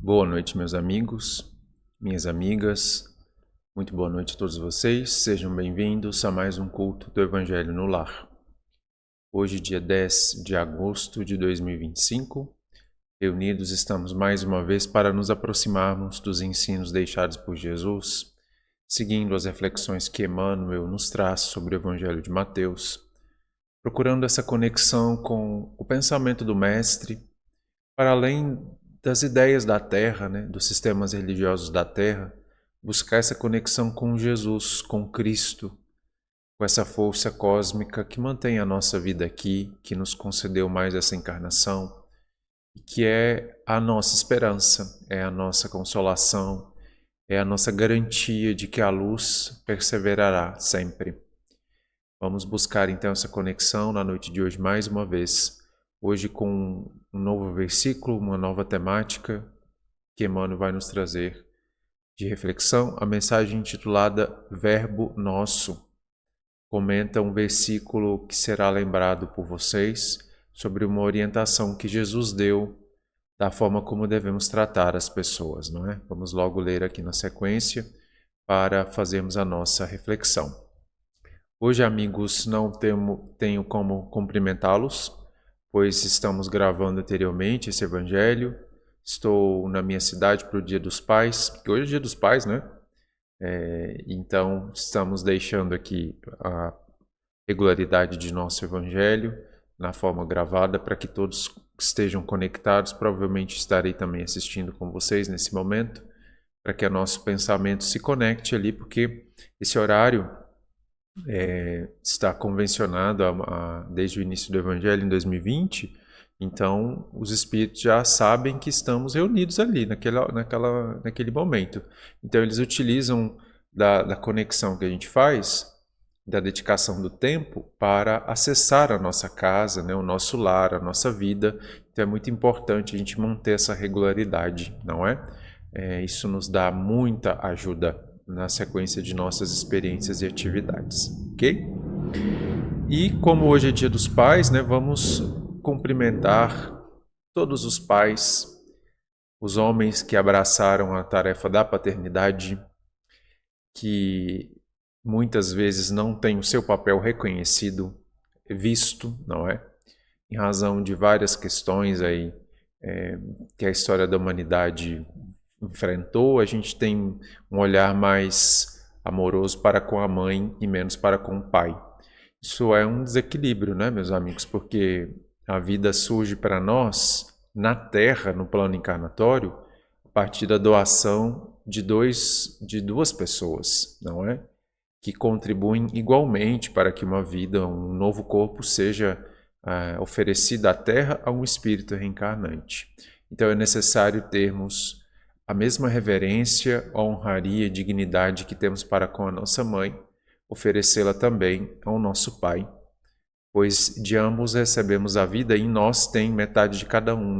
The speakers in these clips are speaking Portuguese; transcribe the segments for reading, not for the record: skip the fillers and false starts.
Boa noite, meus amigos, minhas amigas. Muito boa noite a todos vocês. Sejam bem-vindos a mais um culto do Evangelho no Lar. Hoje, dia 10 de agosto de 2025, reunidos estamos mais uma vez para nos aproximarmos dos ensinos deixados por Jesus, seguindo as reflexões que Emmanuel nos traz sobre o Evangelho de Mateus, procurando essa conexão com o pensamento do Mestre, para além das ideias da Terra, dos sistemas religiosos da Terra, buscar essa conexão com Jesus, com Cristo, com essa força cósmica que mantém a nossa vida aqui, que nos concedeu mais essa encarnação, e que é a nossa esperança, é a nossa consolação, é a nossa garantia de que a luz perseverará sempre. Vamos buscar então essa conexão na noite de hoje mais uma vez, hoje com um novo versículo, uma nova temática que Emmanuel vai nos trazer de reflexão, a mensagem intitulada Verbo Nosso. Comenta um versículo que será lembrado por vocês sobre uma orientação que Jesus deu da forma como devemos tratar as pessoas, não é? Vamos logo ler aqui na sequência para fazermos a nossa reflexão. Hoje, amigos, não tenho como cumprimentá-los, pois estamos gravando anteriormente esse Evangelho. Estou na minha cidade para o Dia dos Pais, porque hoje é Dia dos Pais, né? Então, estamos deixando aqui a regularidade de nosso Evangelho na forma gravada para que todos estejam conectados. Provavelmente estarei também assistindo com vocês nesse momento, para que o nosso pensamento se conecte ali, porque esse horário está convencionado desde o início do Evangelho em 2020, então os espíritos já sabem que estamos reunidos ali naquele momento. Então eles utilizam da conexão que a gente faz, da dedicação do tempo, para acessar a nossa casa, o nosso lar, a nossa vida. Então é muito importante a gente manter essa regularidade, não é? Isso nos dá muita ajuda na sequência de nossas experiências e atividades, ok? E como hoje é Dia dos Pais, vamos cumprimentar todos os pais, os homens que abraçaram a tarefa da paternidade, que muitas vezes não têm o seu papel reconhecido, visto, não é? Em razão de várias questões aí que a história da humanidade enfrentou, a gente tem um olhar mais amoroso para com a mãe e menos para com o pai. Isso é um desequilíbrio, meus amigos? Porque a vida surge para nós na Terra, no plano encarnatório, a partir da doação de duas pessoas, não é? Que contribuem igualmente para que uma vida, um novo corpo seja oferecido à Terra a um espírito reencarnante. Então é necessário termos a mesma reverência, honraria e dignidade que temos para com a nossa mãe, oferecê-la também ao nosso pai, pois de ambos recebemos a vida e em nós tem metade de cada um,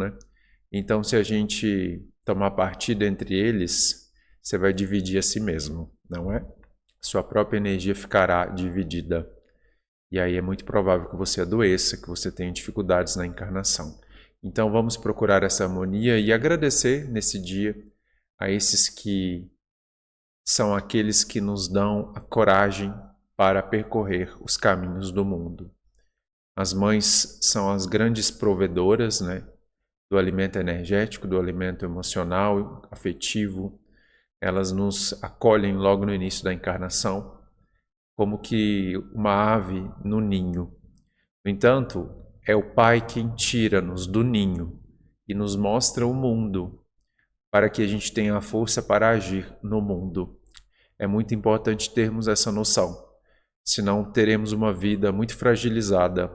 Então, se a gente tomar partido entre eles, você vai dividir a si mesmo, não é? Sua própria energia ficará dividida. E aí é muito provável que você adoeça, que você tenha dificuldades na encarnação. Então, vamos procurar essa harmonia e agradecer nesse dia a esses que são aqueles que nos dão a coragem para percorrer os caminhos do mundo. As mães são as grandes provedoras, do alimento energético, do alimento emocional, afetivo. Elas nos acolhem logo no início da encarnação, como que uma ave no ninho. No entanto, é o Pai quem tira-nos do ninho e nos mostra o mundo, para que a gente tenha a força para agir no mundo. É muito importante termos essa noção, senão teremos uma vida muito fragilizada,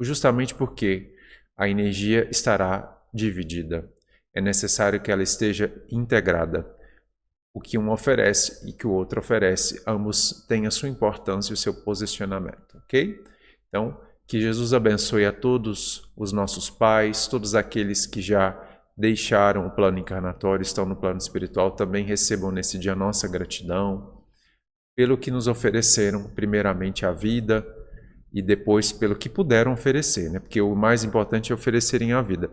justamente porque a energia estará dividida. É necessário que ela esteja integrada. O que um oferece e que o outro oferece, ambos têm a sua importância e o seu posicionamento, ok? Então, que Jesus abençoe a todos os nossos pais, todos aqueles que já deixaram o plano encarnatório, estão no plano espiritual, também recebam nesse dia nossa gratidão pelo que nos ofereceram, primeiramente a vida e depois pelo que puderam oferecer, porque o mais importante é oferecerem a vida.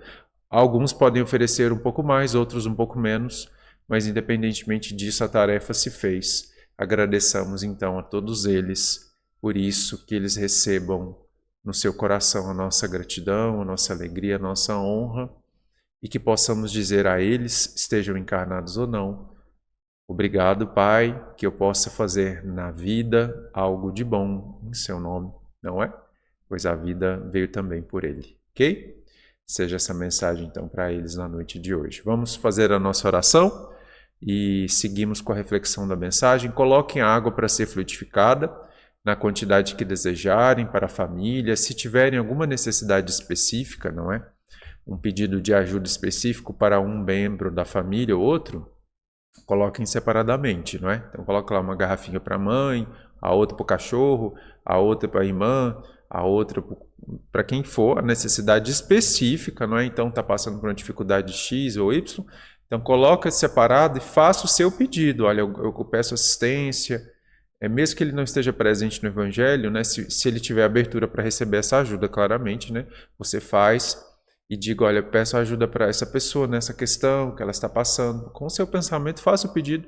Alguns podem oferecer um pouco mais, outros um pouco menos, mas independentemente disso, a tarefa se fez. Agradeçamos então a todos eles por isso, que eles recebam no seu coração a nossa gratidão, a nossa alegria, a nossa honra, e que possamos dizer a eles, estejam encarnados ou não: obrigado, Pai, que eu possa fazer na vida algo de bom em seu nome, não é? Pois a vida veio também por ele, ok? Seja essa mensagem então para eles na noite de hoje. Vamos fazer a nossa oração e seguimos com a reflexão da mensagem. Coloquem a água para ser fluidificada na quantidade que desejarem para a família. Se tiverem alguma necessidade específica, não é? Um pedido de ajuda específico para um membro da família ou outro, coloquem separadamente, não é? Então coloca lá uma garrafinha para a mãe, a outra para o cachorro, a outra para a irmã, a outra para quem for, a necessidade específica, não é? Então está passando por uma dificuldade X ou Y, então coloca separado e faça o seu pedido. Olha, eu peço assistência, mesmo que ele não esteja presente no Evangelho, né? Se ele tiver abertura para receber essa ajuda, claramente, né? Você faz e diga: olha, peço ajuda para essa pessoa nessa questão que ela está passando. Com o seu pensamento, faça o pedido,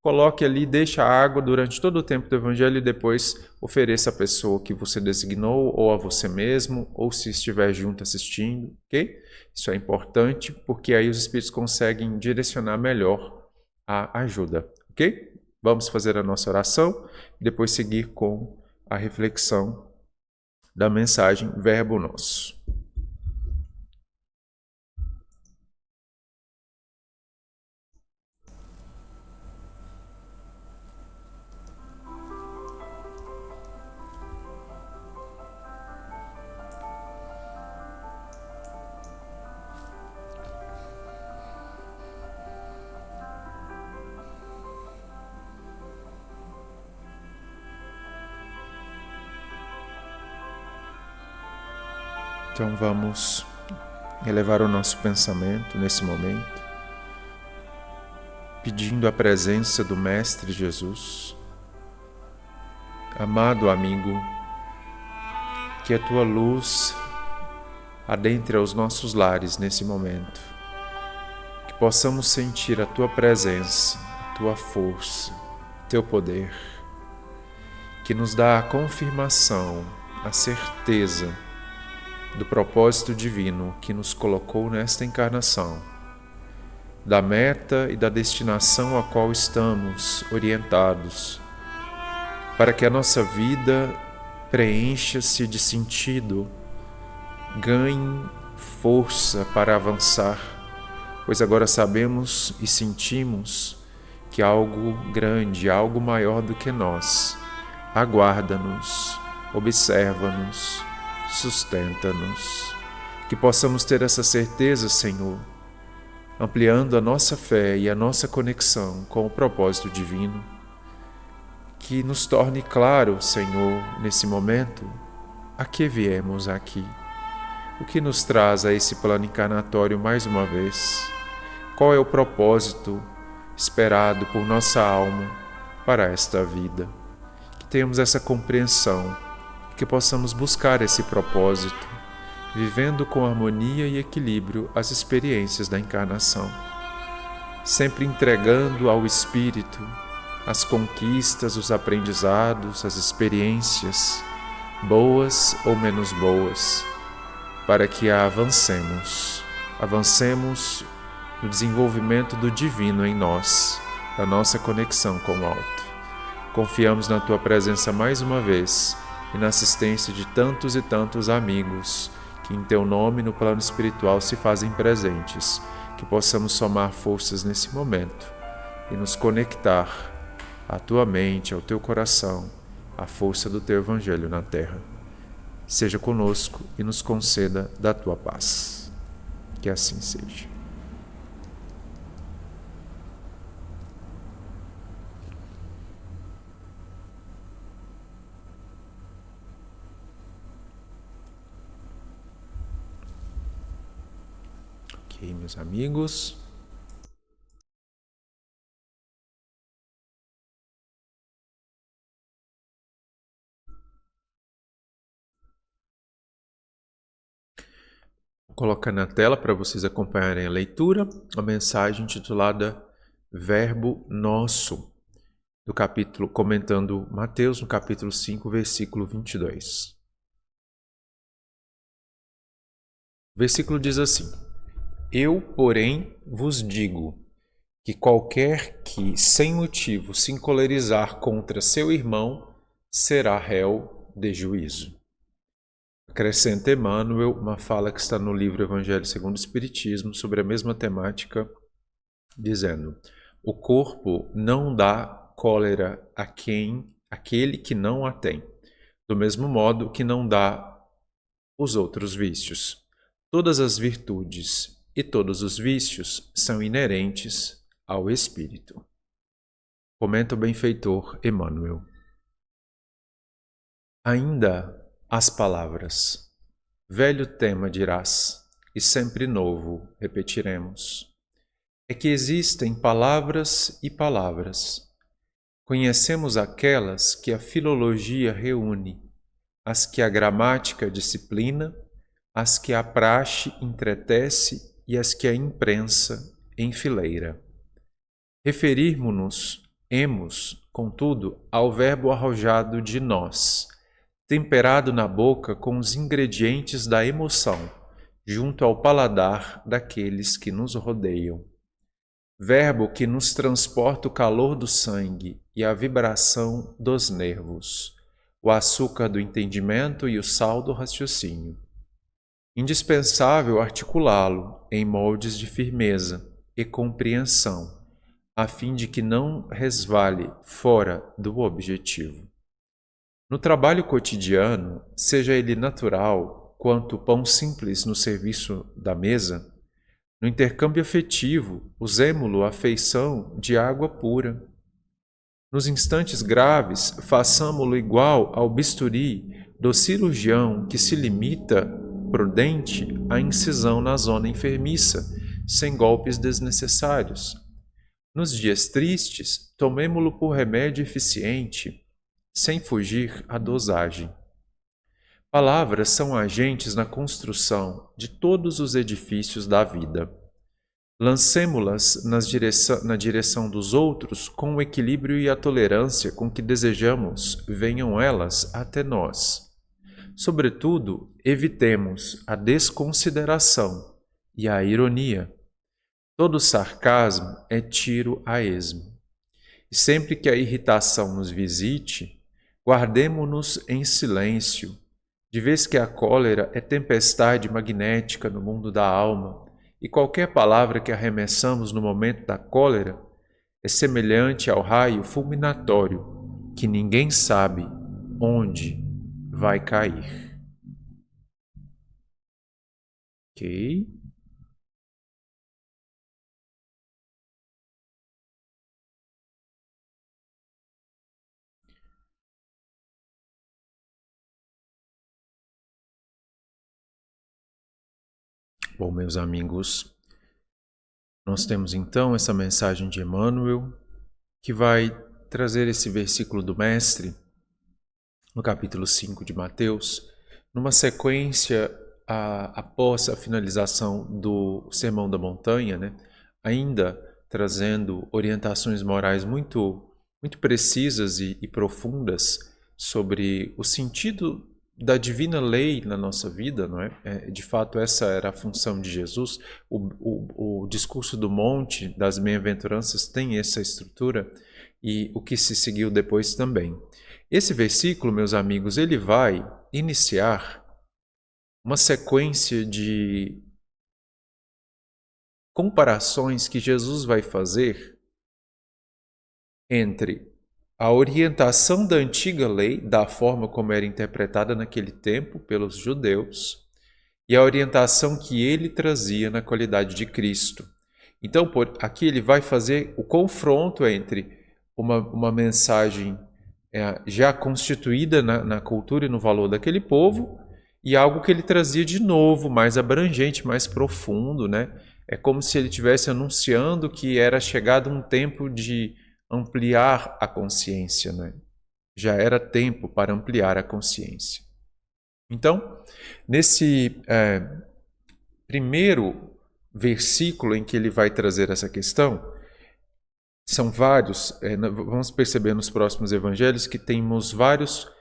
coloque ali, deixe a água durante todo o tempo do Evangelho e depois ofereça à pessoa que você designou, ou a você mesmo, ou se estiver junto assistindo, ok? Isso é importante, porque aí os Espíritos conseguem direcionar melhor a ajuda, ok? Vamos fazer a nossa oração e depois seguir com a reflexão da mensagem Verbo Nosso. Então vamos elevar o nosso pensamento nesse momento, pedindo a presença do Mestre Jesus. Amado amigo, que a tua luz adentre aos nossos lares nesse momento, que possamos sentir a tua presença, a tua força, teu poder, que nos dá a confirmação, a certeza do propósito divino que nos colocou nesta encarnação, da meta e da destinação a qual estamos orientados, para que a nossa vida preencha-se de sentido, ganhe força para avançar, pois agora sabemos e sentimos que algo grande, algo maior do que nós, aguarda-nos, observa-nos, sustenta-nos. Que possamos ter essa certeza, Senhor, ampliando a nossa fé e a nossa conexão com o propósito divino, que nos torne claro, Senhor, nesse momento, a que viemos aqui, o que nos traz a esse plano encarnatório mais uma vez, qual é o propósito esperado por nossa alma para esta vida. Que tenhamos essa compreensão, que possamos buscar esse propósito, vivendo com harmonia e equilíbrio as experiências da encarnação, sempre entregando ao Espírito as conquistas, os aprendizados, as experiências, boas ou menos boas, para que avancemos no desenvolvimento do divino em nós, da nossa conexão com o alto. Confiamos na tua presença mais uma vez e na assistência de tantos e tantos amigos que em teu nome no plano espiritual se fazem presentes, que possamos somar forças nesse momento e nos conectar à tua mente, ao teu coração, à força do teu Evangelho na terra. Seja conosco e nos conceda da tua paz. Que assim seja. Ok, meus amigos. colocar na tela para vocês acompanharem a leitura, a mensagem intitulada Verbo Nosso, do capítulo, comentando Mateus, no capítulo 5, versículo 22. O versículo diz assim: Eu, porém, vos digo que qualquer que, sem motivo, se encolerizar contra seu irmão, será réu de juízo. Acrescenta Emmanuel, uma fala que está no livro Evangelho segundo o Espiritismo, sobre a mesma temática, dizendo: o corpo não dá cólera aquele que não a tem, do mesmo modo que não dá os outros vícios. Todas as virtudes e todos os vícios são inerentes ao espírito. Comenta o benfeitor Emmanuel. Ainda as palavras. Velho tema dirás, e sempre novo repetiremos. É que existem palavras e palavras. Conhecemos aquelas que a filologia reúne, as que a gramática disciplina, as que a praxe entretece e as que a imprensa enfileira. Referirmo-nos, contudo, ao verbo arrojado de nós, temperado na boca com os ingredientes da emoção, junto ao paladar daqueles que nos rodeiam. Verbo que nos transporta o calor do sangue e a vibração dos nervos, o açúcar do entendimento e o sal do raciocínio. Indispensável articulá-lo em moldes de firmeza e compreensão, a fim de que não resvale fora do objetivo. No trabalho cotidiano, seja ele natural quanto pão simples no serviço da mesa, no intercâmbio afetivo, usemo-lo à feição de água pura. Nos instantes graves, façamo-lo igual ao bisturi do cirurgião que se limita, prudente, à incisão na zona enfermiça, sem golpes desnecessários. Nos dias tristes, tomemo-lo por remédio eficiente, sem fugir à dosagem. Palavras são agentes na construção de todos os edifícios da vida. Lancemo-las na direção dos outros com o equilíbrio e a tolerância com que desejamos venham elas até nós. Sobretudo, evitemos a desconsideração e a ironia. Todo sarcasmo é tiro a esmo. E sempre que a irritação nos visite, guardemo-nos em silêncio, de vez que a cólera é tempestade magnética no mundo da alma, e qualquer palavra que arremessamos no momento da cólera é semelhante ao raio fulminatório que ninguém sabe onde vai cair. Ok? Bom, meus amigos, nós temos então essa mensagem de Emmanuel, que vai trazer esse versículo do Mestre, no capítulo 5 de Mateus, numa sequência após a finalização do Sermão da Montanha, né? Ainda trazendo orientações morais muito, muito precisas e profundas sobre o sentido da divina lei na nossa vida, não é? De fato, essa era a função de Jesus. O discurso do monte das bem-aventuranças tem essa estrutura e o que se seguiu depois também. Esse versículo, meus amigos, ele vai iniciar uma sequência de comparações que Jesus vai fazer entre a orientação da antiga lei, da forma como era interpretada naquele tempo pelos judeus, e a orientação que ele trazia na qualidade de Cristo. Então, aqui ele vai fazer o confronto entre uma mensagem já constituída na cultura e no valor daquele povo, e algo que ele trazia de novo, mais abrangente, mais profundo, né? É como se ele estivesse anunciando que era chegado um tempo de ampliar a consciência, né? Já era tempo para ampliar a consciência. Então, primeiro versículo em que ele vai trazer essa questão, são vários, vamos perceber nos próximos evangelhos que temos várias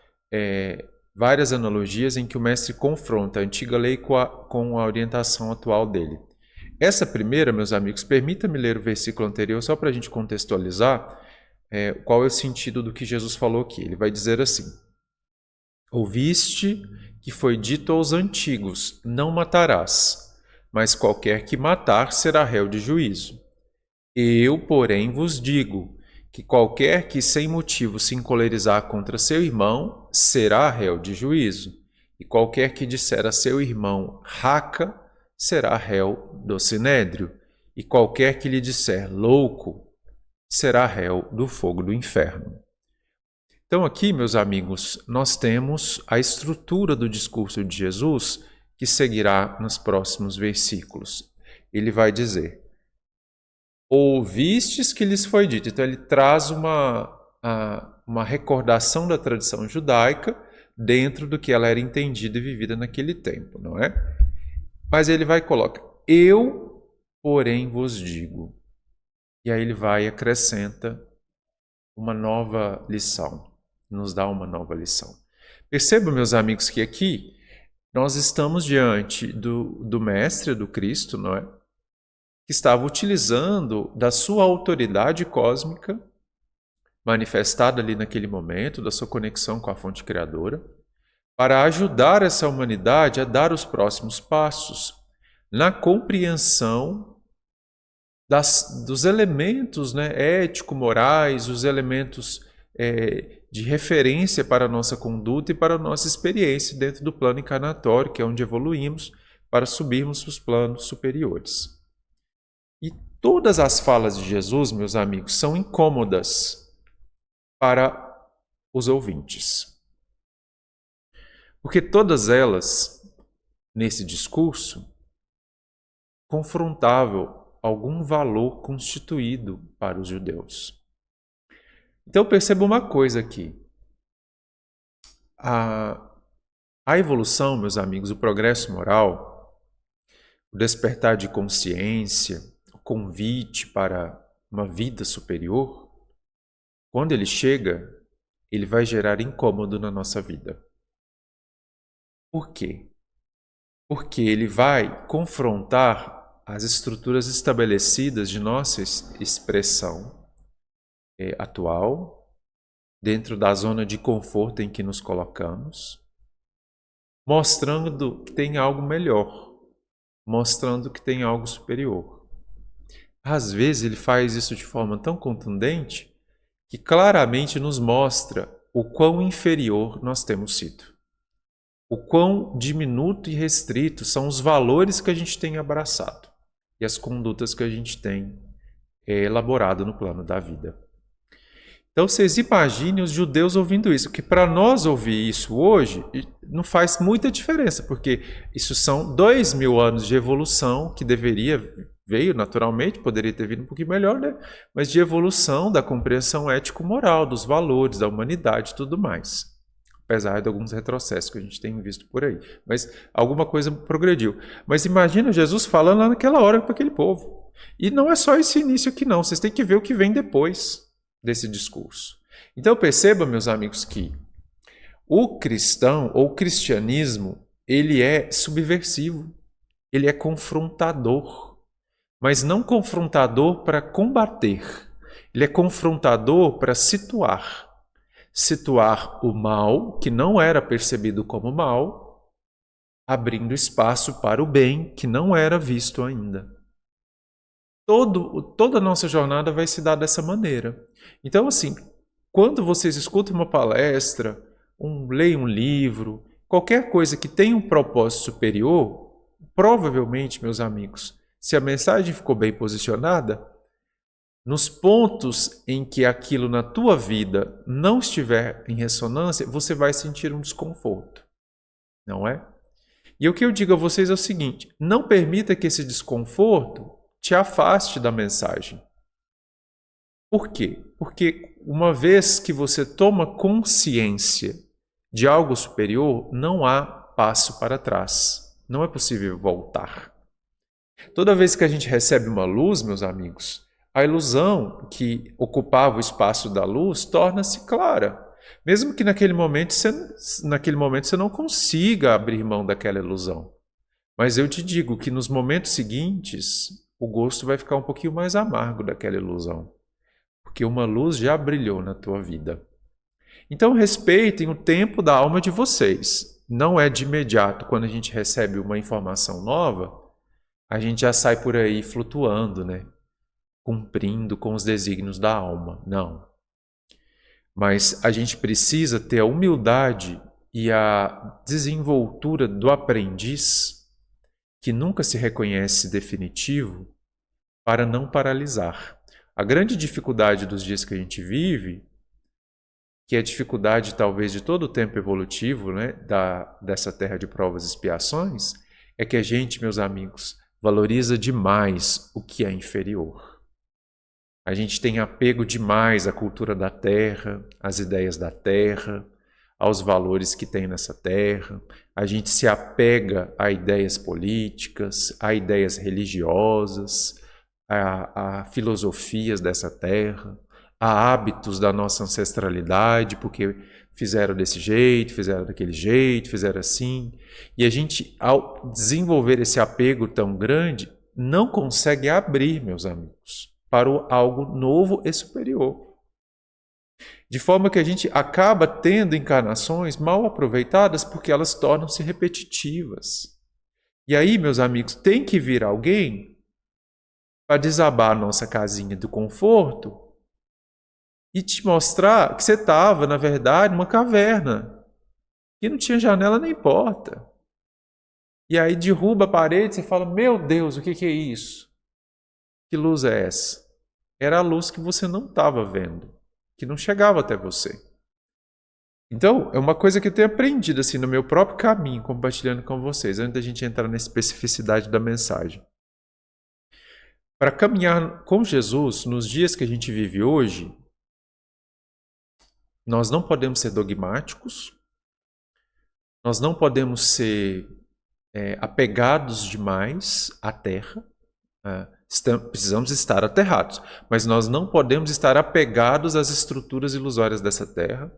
analogias em que o mestre confronta a antiga lei com a orientação atual dele. Essa primeira, meus amigos, permita-me ler o versículo anterior só para a gente contextualizar qual é o sentido do que Jesus falou aqui. Ele vai dizer assim: ouviste que foi dito aos antigos, não matarás, mas qualquer que matar será réu de juízo. Eu, porém, vos digo que qualquer que sem motivo se encolerizar contra seu irmão será réu de juízo, e qualquer que disser a seu irmão raca será réu do sinédrio, e qualquer que lhe disser louco será réu do fogo do inferno. Então aqui, meus amigos, nós temos a estrutura do discurso de Jesus que seguirá nos próximos versículos. Ele vai dizer: ouvistes que lhes foi dito. Então ele traz uma recordação da tradição judaica dentro do que ela era entendida e vivida naquele tempo, não é? Mas ele vai e coloca: eu, porém, vos digo. E aí ele vai e acrescenta uma nova lição, nos dá uma nova lição. Percebam, meus amigos, que aqui nós estamos diante do Mestre, do Cristo, não é? Que estava utilizando da sua autoridade cósmica, manifestada ali naquele momento, da sua conexão com a fonte criadora, para ajudar essa humanidade a dar os próximos passos na compreensão dos elementos, né, ético-morais, os elementos de referência para a nossa conduta e para a nossa experiência dentro do plano encarnatório, que é onde evoluímos para subirmos para os planos superiores. E todas as falas de Jesus, meus amigos, são incômodas para os ouvintes. Porque todas elas, nesse discurso, confrontavam algum valor constituído para os judeus. Então perceba uma coisa aqui. A evolução, meus amigos, o progresso moral, o despertar de consciência, o convite para uma vida superior, quando ele chega, ele vai gerar incômodo na nossa vida. Por quê? Porque ele vai confrontar as estruturas estabelecidas de nossa expressão atual, dentro da zona de conforto em que nos colocamos, mostrando que tem algo melhor, mostrando que tem algo superior. Às vezes ele faz isso de forma tão contundente que claramente nos mostra o quão inferior nós temos sido. O quão diminuto e restrito são os valores que a gente tem abraçado e as condutas que a gente tem elaborado no plano da vida. Então vocês imaginem os judeus ouvindo isso, que para nós ouvir isso hoje não faz muita diferença, porque isso são 2000 anos de evolução que veio naturalmente, poderia ter vindo um pouquinho melhor, né? Mas de evolução da compreensão ético-moral, dos valores, da humanidade e tudo mais. Apesar de alguns retrocessos que a gente tem visto por aí. Mas alguma coisa progrediu. Mas imagina Jesus falando lá naquela hora para aquele povo. E não é só esse início aqui não, vocês têm que ver o que vem depois desse discurso. Então perceba, meus amigos, que o cristão ou o cristianismo, ele é subversivo, ele é confrontador, mas não confrontador para combater, ele é confrontador para situar o mal, que não era percebido como mal, abrindo espaço para o bem, que não era visto ainda. Toda a nossa jornada vai se dar dessa maneira. Então, assim, quando vocês escutam uma palestra, leem um livro, qualquer coisa que tenha um propósito superior, provavelmente, meus amigos, se a mensagem ficou bem posicionada, nos pontos em que aquilo na tua vida não estiver em ressonância, você vai sentir um desconforto, não é? E o que eu digo a vocês é o seguinte: não permita que esse desconforto te afaste da mensagem. Por quê? Porque uma vez que você toma consciência de algo superior, não há passo para trás. Não é possível voltar. Toda vez que a gente recebe uma luz, meus amigos, a ilusão que ocupava o espaço da luz torna-se clara. Mesmo que naquele momento você não consiga abrir mão daquela ilusão. Mas eu te digo que nos momentos seguintes, o gosto vai ficar um pouquinho mais amargo daquela ilusão. Porque uma luz já brilhou na tua vida. Então respeitem o tempo da alma de vocês. Não é de imediato, quando a gente recebe uma informação nova, a gente já sai por aí flutuando, né? Cumprindo com os desígnios da alma. Não. Mas a gente precisa ter a humildade e a desenvoltura do aprendiz, que nunca se reconhece definitivo, para não paralisar. A grande dificuldade dos dias que a gente vive, que é a dificuldade talvez de todo o tempo evolutivo, né, dessa terra de provas e expiações, é que a gente, meus amigos, valoriza demais o que é inferior. A gente tem apego demais à cultura da terra, às ideias da terra, aos valores que tem nessa terra. A gente se apega a ideias políticas, a ideias religiosas, a filosofias dessa terra, a hábitos da nossa ancestralidade, porque fizeram desse jeito, fizeram daquele jeito, fizeram assim. E a gente, ao desenvolver esse apego tão grande, não consegue abrir, meus amigos, para algo novo e superior. De forma que a gente acaba tendo encarnações mal aproveitadas porque elas tornam-se repetitivas. E aí, meus amigos, tem que vir alguém para desabar a nossa casinha do conforto e te mostrar que você estava, na verdade, numa caverna, que não tinha janela nem porta. E aí derruba a parede e você fala, meu Deus, o que é isso? Que luz é essa? Era a luz que você não estava vendo, que não chegava até você. Então, é uma coisa que eu tenho aprendido assim, no meu próprio caminho, compartilhando com vocês, antes da gente entrar na especificidade da mensagem. Para caminhar com Jesus, nos dias que a gente vive hoje, nós não podemos ser dogmáticos, nós não podemos ser apegados demais à terra, precisamos estar aterrados, mas nós não podemos estar apegados às estruturas ilusórias dessa terra.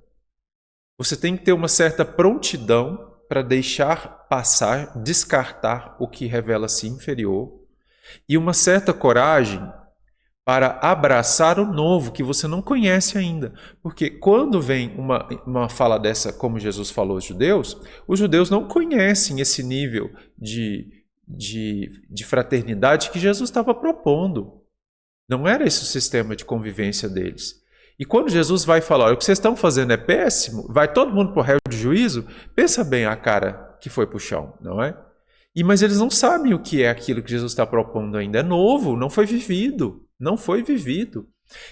Você tem que ter uma certa prontidão para deixar passar, descartar o que revela-se inferior, e uma certa coragem para abraçar o novo que você não conhece ainda. Porque quando vem uma fala dessa, como Jesus falou aos judeus, os judeus não conhecem esse nível de fraternidade que Jesus estava propondo. Não era esse o sistema de convivência deles. E quando Jesus vai falar, o que vocês estão fazendo é péssimo, vai todo mundo para o réu de juízo, pensa bem a cara que foi para o chão, não é? Mas eles não sabem o que é aquilo que Jesus está propondo ainda. É novo, não foi vivido. Não foi vivido.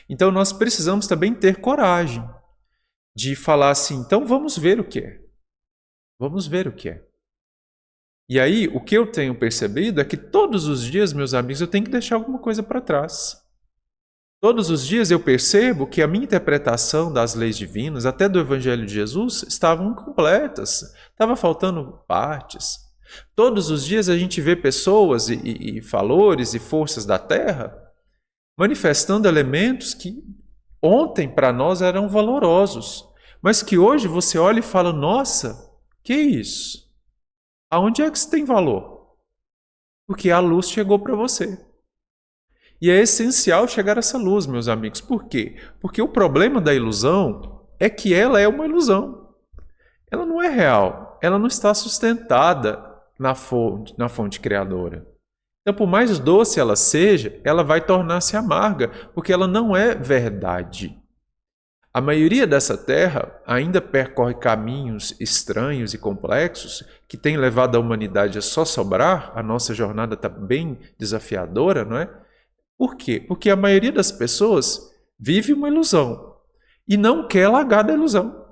Então nós precisamos também ter coragem de falar assim, então vamos ver o que é. Vamos ver o que é. E aí, o que eu tenho percebido é que todos os dias, meus amigos, eu tenho que deixar alguma coisa para trás. Todos os dias eu percebo que a minha interpretação das leis divinas, até do Evangelho de Jesus, estavam incompletas. Estava faltando partes. Todos os dias a gente vê pessoas e valores e forças da Terra manifestando elementos que ontem para nós eram valorosos, mas que hoje você olha e fala, nossa, que isso? Aonde é que isso tem valor? Porque a luz chegou para você. E é essencial chegar a essa luz, meus amigos. Por quê? Porque o problema da ilusão é que ela é uma ilusão. Ela não é real. Ela não está sustentada na fonte criadora. Então, por mais doce ela seja, ela vai tornar-se amarga, porque ela não é verdade. A maioria dessa terra ainda percorre caminhos estranhos e complexos que têm levado a humanidade a só sobrar. A nossa jornada está bem desafiadora, não é? Por quê? Porque a maioria das pessoas vive uma ilusão e não quer largar da ilusão.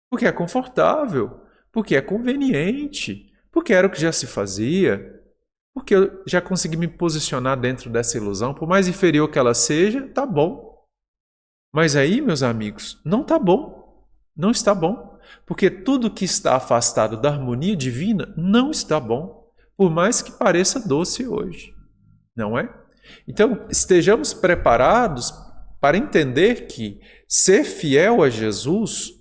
Porque é confortável, porque é conveniente, porque era o que já se fazia, porque eu já consegui me posicionar dentro dessa ilusão, por mais inferior que ela seja, tá bom. Mas aí, meus amigos, não tá bom, não está bom, porque tudo que está afastado da harmonia divina não está bom, por mais que pareça doce hoje. não é? Então, estejamos preparados para entender que ser fiel a Jesus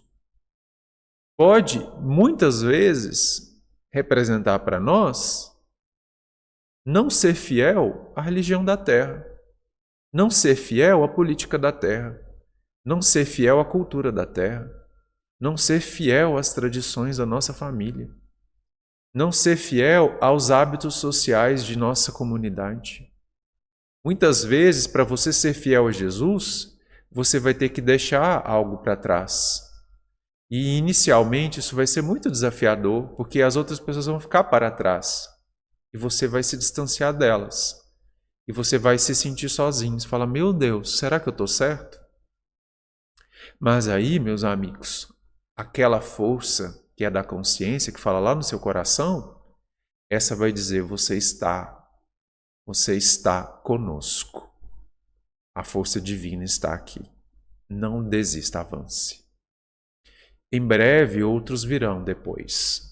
pode, muitas vezes, representar para nós não ser fiel à religião da terra, não ser fiel à política da terra, não ser fiel à cultura da terra, não ser fiel às tradições da nossa família, não ser fiel aos hábitos sociais de nossa comunidade. Muitas vezes, para você ser fiel a Jesus, você vai ter que deixar algo para trás. E inicialmente isso vai ser muito desafiador, porque as outras pessoas vão ficar para trás. E você vai se distanciar delas. E você vai se sentir sozinho. Você fala, meu Deus, será que eu estou certo? Mas aí, meus amigos, aquela força que é da consciência, que fala lá no seu coração, essa vai dizer, você está conosco. A força divina está aqui. Não desista, avance. Em breve, outros virão depois.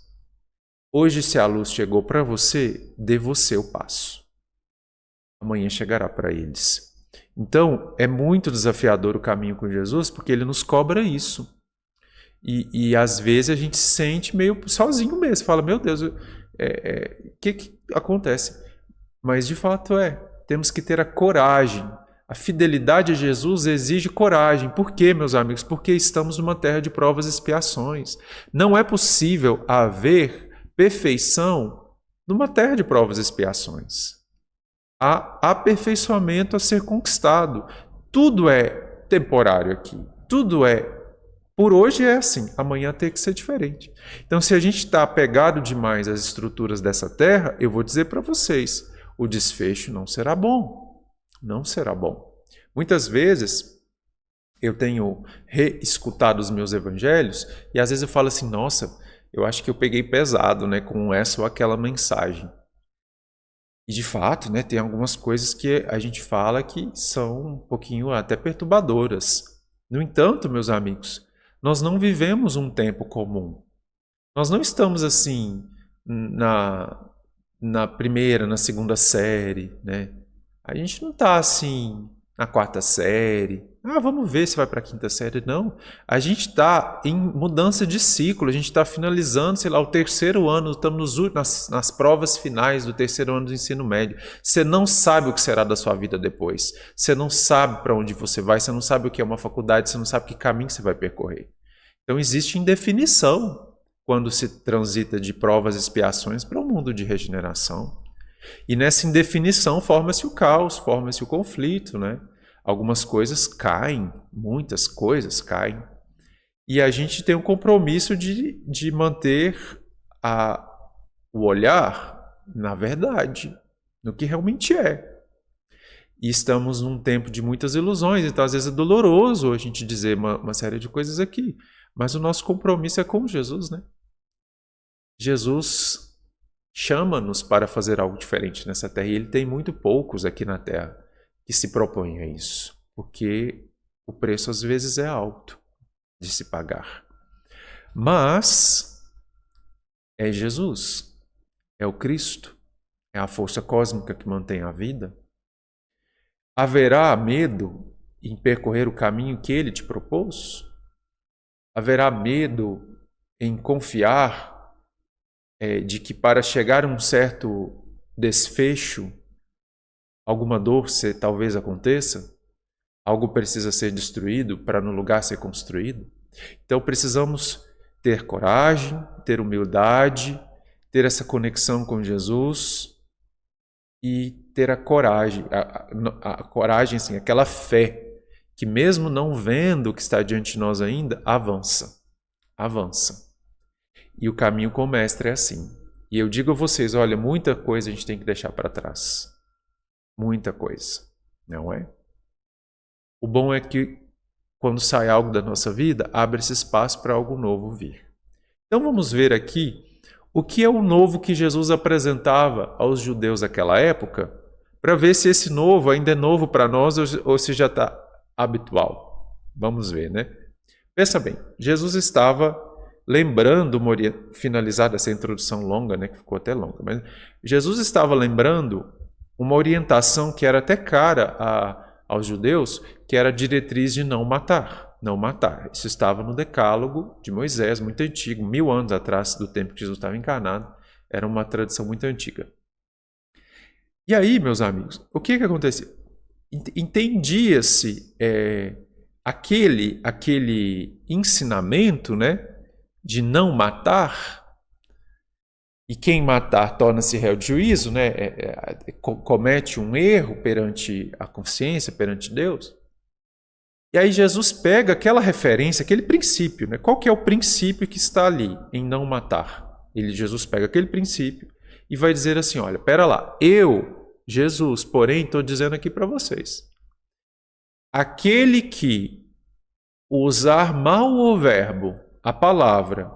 Hoje, se a luz chegou para você, dê você o passo. Amanhã chegará para eles. Então, é muito desafiador o caminho com Jesus, porque ele nos cobra isso. E às vezes a gente se sente meio sozinho mesmo. Fala, meu Deus, o que acontece? Mas de fato temos que ter a coragem. A fidelidade a Jesus exige coragem. Por quê, meus amigos? Porque estamos numa terra de provas e expiações. Não é possível haver perfeição numa terra de provas e expiações. Há aperfeiçoamento a ser conquistado. Tudo é temporário aqui. Tudo por hoje é assim, amanhã tem que ser diferente. Então, se a gente está apegado demais às estruturas dessa terra, eu vou dizer para vocês, o desfecho não será bom. Não será bom. Muitas vezes eu tenho reescutado os meus evangelhos e às vezes eu falo assim, nossa, eu acho que eu peguei pesado, né, com essa ou aquela mensagem. E de fato, né, tem algumas coisas que a gente fala que são um pouquinho até perturbadoras. No entanto, meus amigos, nós não vivemos um tempo comum. Nós não estamos assim na primeira, na segunda série, né? A gente não está assim na quarta série. Vamos ver se vai para a quinta série. Não. A gente está em mudança de ciclo. A gente está finalizando, sei lá, o terceiro ano. Estamos nas provas finais do terceiro ano do ensino médio. Você não sabe o que será da sua vida depois. Você não sabe para onde você vai. Você não sabe o que é uma faculdade. Você não sabe que caminho você vai percorrer. Então existe indefinição quando se transita de provas e expiações para um mundo de regeneração. E nessa indefinição forma-se o caos, forma-se o conflito, né? Algumas coisas caem, muitas coisas caem. E a gente tem um compromisso de manter o olhar na verdade, no que realmente é. E estamos num tempo de muitas ilusões, então às vezes é doloroso a gente dizer uma série de coisas aqui. Mas o nosso compromisso é com Jesus, né? Jesus chama-nos para fazer algo diferente nessa terra. E ele tem muito poucos aqui na terra que se propõem a isso. Porque o preço às vezes é alto de se pagar. Mas é Jesus, é o Cristo, é a força cósmica que mantém a vida. Haverá medo em percorrer o caminho que ele te propôs? Haverá medo em confiar de que para chegar a um certo desfecho, alguma dor talvez aconteça? Algo precisa ser destruído para no lugar ser construído? Então precisamos ter coragem, ter humildade, ter essa conexão com Jesus e ter a coragem, a coragem, assim, aquela fé que mesmo não vendo o que está diante de nós ainda, avança. E o caminho com o mestre é assim. E eu digo a vocês, olha, muita coisa a gente tem que deixar para trás. Muita coisa, não é? O bom é que quando sai algo da nossa vida, abre-se espaço para algo novo vir. Então vamos ver aqui o que é o novo que Jesus apresentava aos judeus daquela época, para ver se esse novo ainda é novo para nós ou se já está habitual. Vamos ver, né? Pensa bem, Jesus estava lembrando, finalizada essa introdução longa, né, que ficou até longa, mas Jesus estava lembrando uma orientação que era até cara aos judeus, que era a diretriz de não matar. Não matar. Isso estava no Decálogo de Moisés, muito antigo, 1000 anos atrás do tempo que Jesus estava encarnado. Era uma tradição muito antiga. E aí, meus amigos, o que aconteceu? Entendia-se aquele ensinamento, né, de não matar, e quem matar torna-se réu de juízo, né, comete um erro perante a consciência, perante Deus. E aí Jesus pega aquela referência, aquele princípio, né? Qual que é o princípio que está ali em não matar? Jesus pega aquele princípio e vai dizer assim, olha, pera lá, Jesus, porém, estou dizendo aqui para vocês, aquele que usar mal o verbo, a palavra,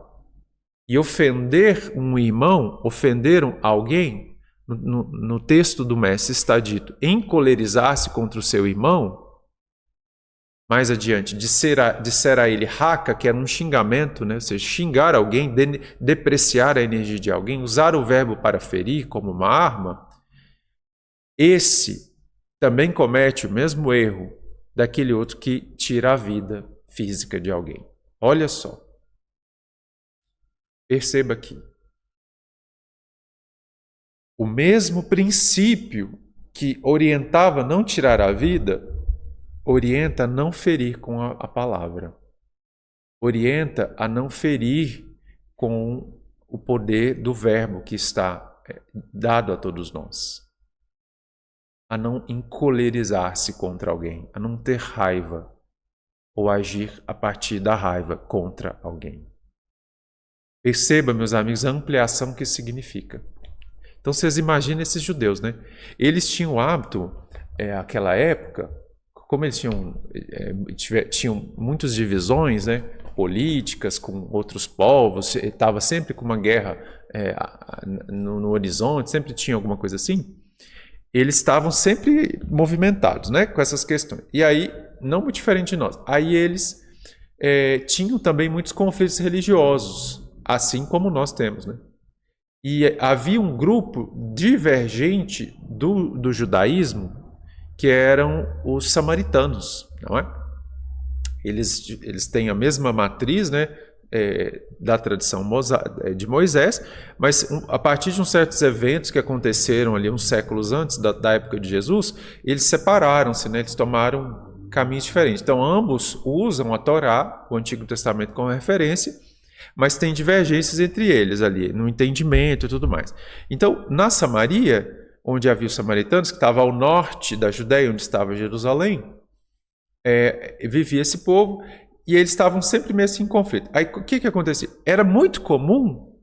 e ofender um irmão, ofenderam alguém, no texto do mestre está dito, encolerizar-se contra o seu irmão, mais adiante, disser a ele raca, que era um xingamento, né? Ou seja, xingar alguém, depreciar a energia de alguém, usar o verbo para ferir como uma arma, esse também comete o mesmo erro daquele outro que tira a vida física de alguém. Olha só. Perceba aqui. O mesmo princípio que orientava não tirar a vida, orienta a não ferir com a palavra. Orienta a não ferir com o poder do verbo que está dado a todos nós. A não encolerizar-se contra alguém, a não ter raiva ou agir a partir da raiva contra alguém. Perceba, meus amigos, a ampliação que isso significa. Então, vocês imaginam esses judeus, né? Eles tinham o hábito, naquela época, como eles tinham muitas divisões, né, políticas com outros povos, estava sempre com uma guerra no horizonte, sempre tinha alguma coisa assim, eles estavam sempre movimentados, né, com essas questões. E aí, não muito diferente de nós, aí eles tinham também muitos conflitos religiosos, assim como nós temos, né? E havia um grupo divergente do judaísmo, que eram os samaritanos, não é? Eles têm a mesma matriz, né, da tradição de Moisés, mas a partir de uns certos eventos que aconteceram ali uns séculos antes da época de Jesus, eles separaram-se, né, eles tomaram caminhos diferentes. Então, ambos usam a Torá, o Antigo Testamento, como referência, mas tem divergências entre eles ali, no entendimento e tudo mais. Então, na Samaria, onde havia os samaritanos, que estava ao norte da Judéia, onde estava Jerusalém, vivia esse povo, e eles estavam sempre meio assim em conflito. Aí o que acontecia? Era muito comum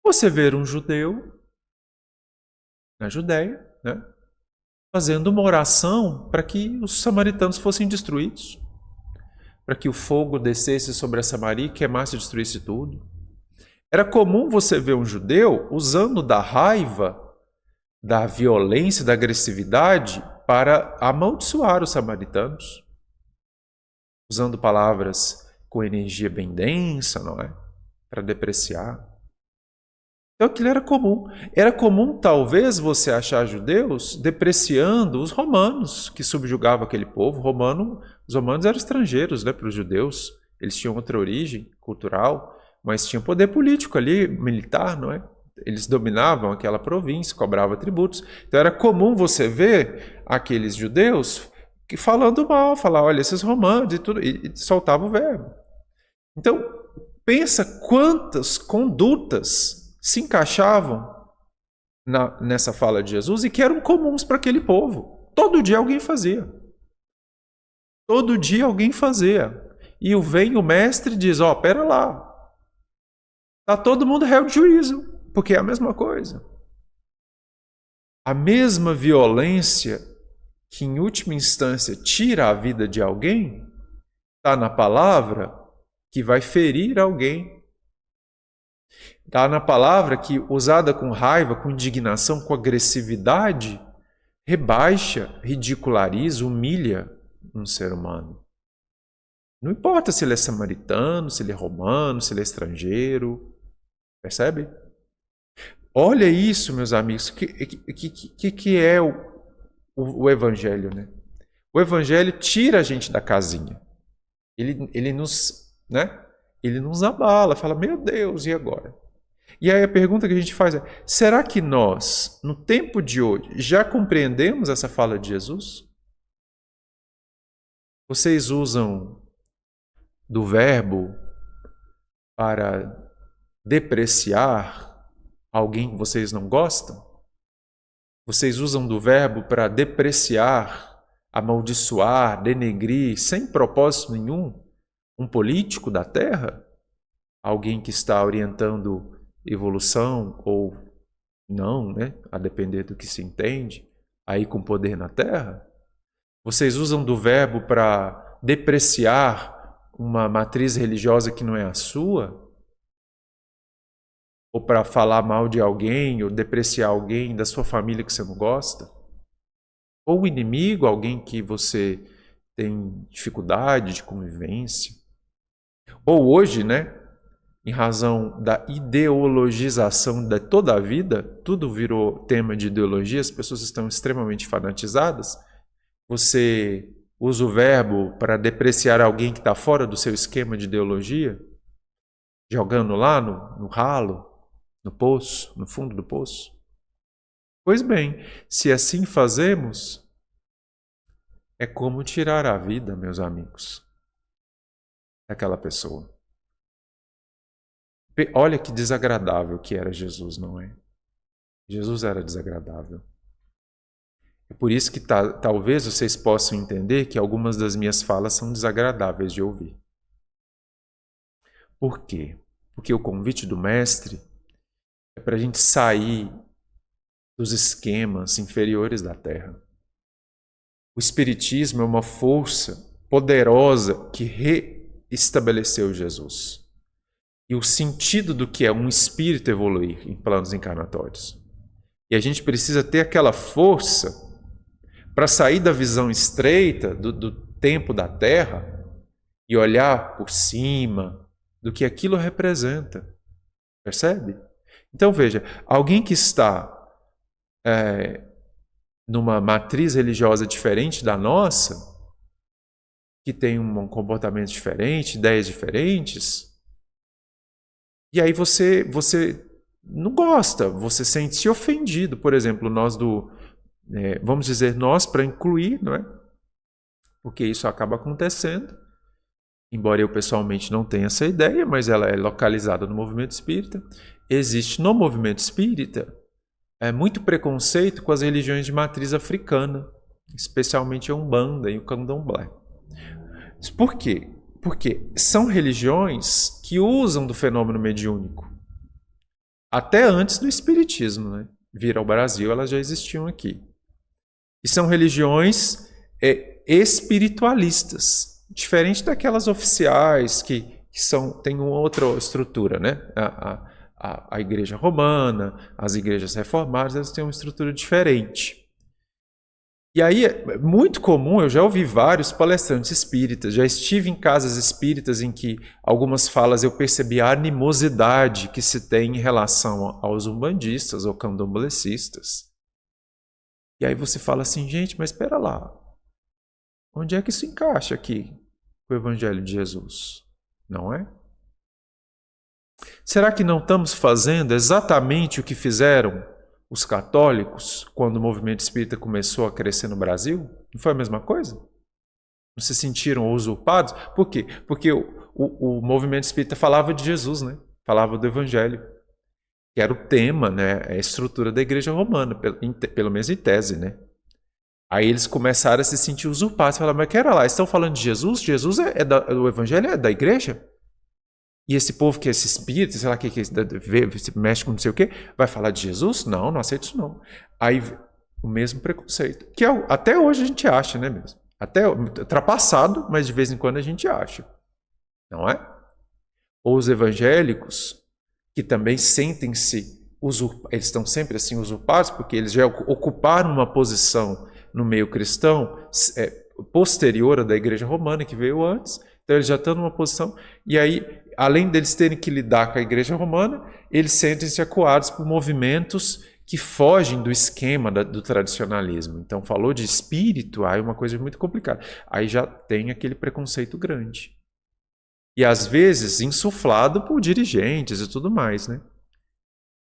você ver um judeu na Judéia, né, fazendo uma oração para que os samaritanos fossem destruídos, para que o fogo descesse sobre a Samaria e queimasse e destruísse tudo. Era comum você ver um judeu usando da raiva, da violência, da agressividade para amaldiçoar os samaritanos, usando palavras com energia bem densa, não é? Para depreciar. Então aquilo era comum. Era comum, talvez, você achar judeus depreciando os romanos que subjugavam aquele povo. Os romanos eram estrangeiros, né, para os judeus. Eles tinham outra origem cultural, mas tinham poder político ali, militar, não é? Eles dominavam aquela província, cobravam tributos. Então era comum você ver aqueles judeus que falando mal, falar, olha, esses romanos e tudo, e soltavam o verbo. Então, pensa quantas condutas se encaixavam nessa fala de Jesus e que eram comuns para aquele povo. Todo dia alguém fazia. Todo dia alguém fazia. E vem o mestre e diz, pera lá, está todo mundo réu de juízo, porque é a mesma coisa. A mesma violência que em última instância tira a vida de alguém, está na palavra que vai ferir alguém. Está na palavra que, usada com raiva, com indignação, com agressividade, rebaixa, ridiculariza, humilha um ser humano. Não importa se ele é samaritano, se ele é romano, se ele é estrangeiro. Percebe? Olha isso, meus amigos, que é o Evangelho, né? O Evangelho tira a gente da casinha. Ele nos abala, fala, meu Deus, e agora? E aí a pergunta que a gente faz é, será que nós, no tempo de hoje, já compreendemos essa fala de Jesus? Vocês usam do verbo para depreciar alguém que vocês não gostam? Vocês usam do verbo para depreciar, amaldiçoar, denegrir, sem propósito nenhum, um político da terra? Alguém que está orientando evolução ou não, né? A depender do que se entende, aí com poder na terra? Vocês usam do verbo para depreciar uma matriz religiosa que não é a sua? Ou para falar mal de alguém, ou depreciar alguém da sua família que você não gosta? Ou o inimigo, alguém que você tem dificuldade de convivência? Ou hoje, né, em razão da ideologização de toda a vida, tudo virou tema de ideologia, as pessoas estão extremamente fanatizadas, você usa o verbo para depreciar alguém que está fora do seu esquema de ideologia, jogando lá no ralo, no poço, no fundo do poço? Pois bem, se assim fazemos, é como tirar a vida, meus amigos, daquela pessoa. Olha que desagradável que era Jesus, não é? Jesus era desagradável. É por isso que talvez vocês possam entender que algumas das minhas falas são desagradáveis de ouvir. Por quê? Porque o convite do Mestre é para a gente sair dos esquemas inferiores da Terra. O Espiritismo é uma força poderosa que reestabeleceu Jesus. E o sentido do que é um espírito evoluir em planos encarnatórios. E a gente precisa ter aquela força para sair da visão estreita do tempo da Terra e olhar por cima do que aquilo representa. Percebe? Então veja, alguém que está numa matriz religiosa diferente da nossa, que tem um comportamento diferente, ideias diferentes, e aí você não gosta, você sente-se ofendido. Por exemplo, nós vamos dizer nós para incluir, não é? Porque isso acaba acontecendo, embora eu pessoalmente não tenha essa ideia, mas ela é localizada no movimento espírita. Existe no movimento espírita muito preconceito com as religiões de matriz africana, especialmente a Umbanda e o Candomblé. Por quê? Porque são religiões que usam do fenômeno mediúnico. Até antes do Espiritismo, né, vir ao Brasil, elas já existiam aqui. E são religiões espiritualistas, diferente daquelas oficiais que têm uma outra estrutura, né? A Igreja Romana, as igrejas reformadas, elas têm uma estrutura diferente. E aí é muito comum, eu já ouvi vários palestrantes espíritas, já estive em casas espíritas em que algumas falas eu percebi a animosidade que se tem em relação aos umbandistas ou candomblecistas. E aí você fala assim, gente, mas espera lá, onde é que isso encaixa aqui com o Evangelho de Jesus? Não é? Será que não estamos fazendo exatamente o que fizeram os católicos quando o movimento espírita começou a crescer no Brasil? Não foi a mesma coisa? Não se sentiram usurpados? Por quê? Porque o movimento espírita falava de Jesus, né? Falava do Evangelho, que era o tema, né? A estrutura da Igreja Romana, pelo menos em tese, né? Aí eles começaram a se sentir usurpados, falaram, mas pera lá, estão falando de Jesus? Jesus o Evangelho é da Igreja? E esse povo que é esse espírito, sei lá, que mexe com não sei o quê, vai falar de Jesus? Não, não aceito isso não. Aí o mesmo preconceito, que até hoje a gente acha, né mesmo? Até ultrapassado, mas de vez em quando a gente acha. Não é? Ou os evangélicos, que também sentem-se usurpados, eles estão sempre assim usurpados, porque eles já ocuparam uma posição no meio cristão posterior à da Igreja Romana, que veio antes. Então eles já estão numa posição, e aí além deles terem que lidar com a Igreja Romana, eles sentem-se acuados por movimentos que fogem do esquema do tradicionalismo. Então, falou de espírito, aí é uma coisa muito complicada. Aí já tem aquele preconceito grande. E às vezes insuflado por dirigentes e tudo mais, né?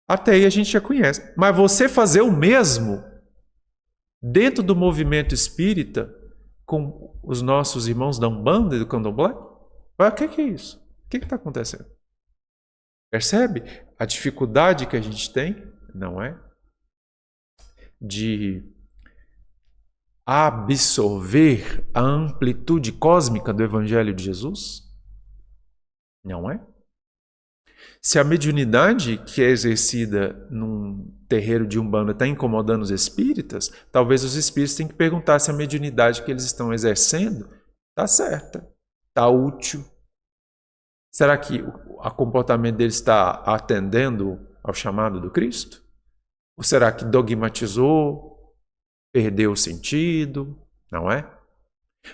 Até aí a gente já conhece. Mas você fazer o mesmo dentro do movimento espírita com os nossos irmãos da Umbanda e do Candomblé? O que é isso? O que está acontecendo? Percebe a dificuldade que a gente tem, não é? De absorver a amplitude cósmica do Evangelho de Jesus? Não é? Se a mediunidade que é exercida num terreiro de Umbanda está incomodando os espíritas, talvez os espíritos tenham que perguntar se a mediunidade que eles estão exercendo está certa, está útil. Será que o comportamento deles está atendendo ao chamado do Cristo? Ou será que dogmatizou, perdeu o sentido? Não é?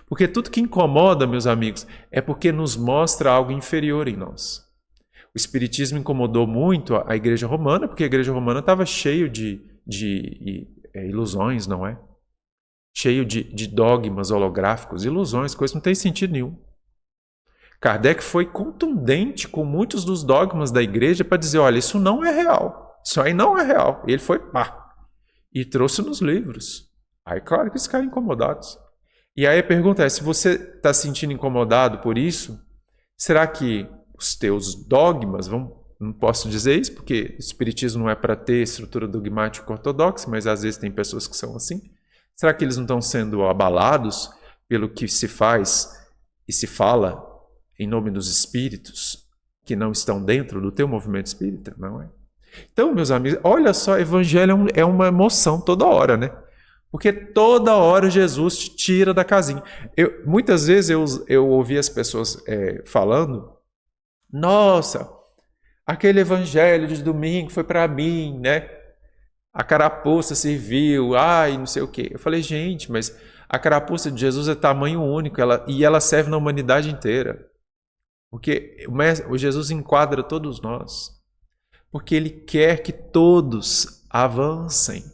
Porque tudo que incomoda, meus amigos, é porque nos mostra algo inferior em nós. O Espiritismo incomodou muito a Igreja Romana, porque a Igreja Romana estava cheio de ilusões, não é? Cheio de dogmas holográficos, ilusões, coisas que não tem sentido nenhum. Kardec foi contundente com muitos dos dogmas da Igreja para dizer, olha, isso não é real, isso aí não é real. E ele foi, e trouxe nos livros. Aí, claro que eles ficaram incomodados. E aí a pergunta é, se você está se sentindo incomodado por isso, será que os teus dogmas não posso dizer isso, porque o Espiritismo não é para ter estrutura dogmática ortodoxa, mas às vezes tem pessoas que são assim. Será que eles não estão sendo abalados pelo que se faz e se fala em nome dos espíritos que não estão dentro do teu movimento espírita? Não é? Então, meus amigos, olha só, Evangelho é uma emoção toda hora, né? Porque toda hora Jesus te tira da casinha. Muitas vezes eu ouvi as pessoas falando, nossa, aquele evangelho de domingo foi para mim, né? A carapuça serviu, ai, não sei o quê. Eu falei, gente, mas a carapuça de Jesus é tamanho único e ela serve na humanidade inteira. Porque o Jesus enquadra todos nós. Porque ele quer que todos avancem.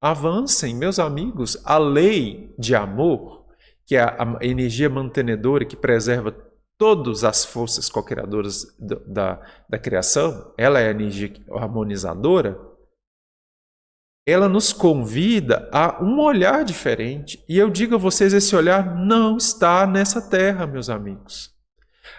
Avancem, meus amigos, a lei de amor, que é a energia mantenedora que preserva todas as forças co-criadoras da criação, ela é a energia harmonizadora, ela nos convida a um olhar diferente. E eu digo a vocês, esse olhar não está nessa terra, meus amigos.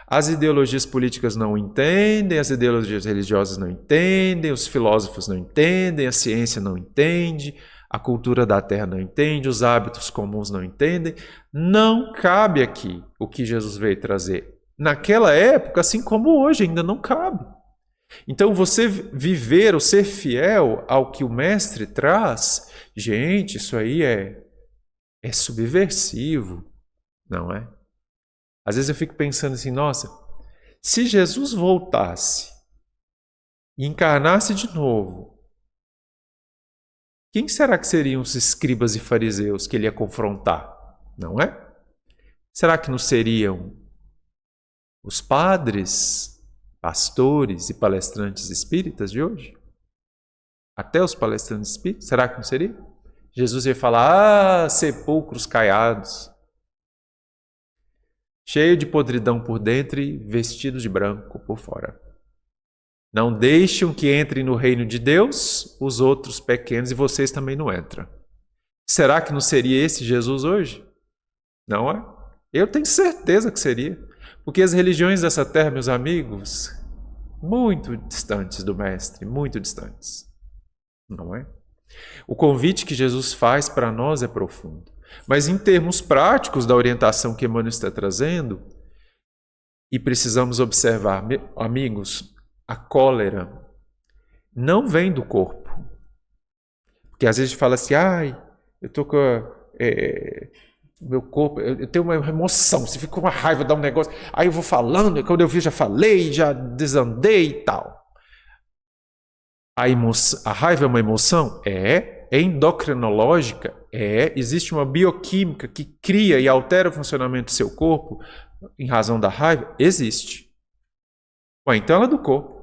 As ideologias políticas não entendem, as ideologias religiosas não entendem, os filósofos não entendem, a ciência não entende, a cultura da terra não entende, os hábitos comuns não entendem. Não cabe aqui o que Jesus veio trazer. Naquela época, assim como hoje, ainda não cabe. Então, você viver ou ser fiel ao que o mestre traz, gente, isso aí é subversivo, não é? Às vezes eu fico pensando assim, nossa, se Jesus voltasse e encarnasse de novo, quem será que seriam os escribas e fariseus que ele ia confrontar? Não é? Será que não seriam os padres, pastores e palestrantes espíritas de hoje? Até os palestrantes espíritas? Será que não seria? Jesus ia falar, sepulcros caiados, cheio de podridão por dentro e vestidos de branco por fora. Não deixem que entrem no reino de Deus os outros pequenos e vocês também não entram. Será que não seria esse Jesus hoje? Não é? Eu tenho certeza que seria. Porque as religiões dessa terra, meus amigos, muito distantes do Mestre, muito distantes. Não é? O convite que Jesus faz para nós é profundo. Mas em termos práticos da orientação que Emmanuel está trazendo, e precisamos observar, amigos, a cólera não vem do corpo. Porque às vezes a gente fala assim, eu estou com meu corpo, eu tenho uma emoção, você fica com uma raiva, dá um negócio, aí eu vou falando, quando eu vi já falei, já desandei e tal. A raiva é uma emoção? É endocrinológica? Existe uma bioquímica que cria e altera o funcionamento do seu corpo em razão da raiva? Existe. Ué, então ela é do corpo.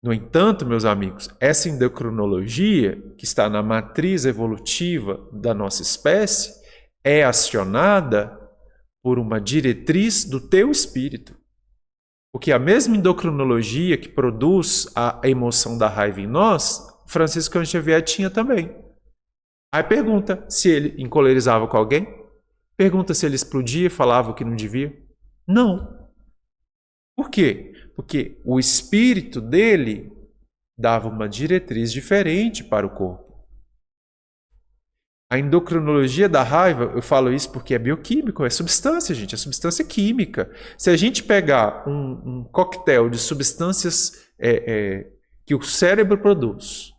No entanto, meus amigos, essa endocrinologia que está na matriz evolutiva da nossa espécie é acionada por uma diretriz do teu espírito. Porque a mesma endocrinologia que produz a emoção da raiva em nós, Francisco Cândido Xavier tinha também. Aí pergunta se ele encolerizava com alguém, pergunta se ele explodia e falava o que não devia. Não. Por quê? Porque o espírito dele dava uma diretriz diferente para o corpo. A endocrinologia da raiva, eu falo isso porque é bioquímico, é substância, gente, é substância química. Se a gente pegar um coquetel de substâncias que o cérebro produz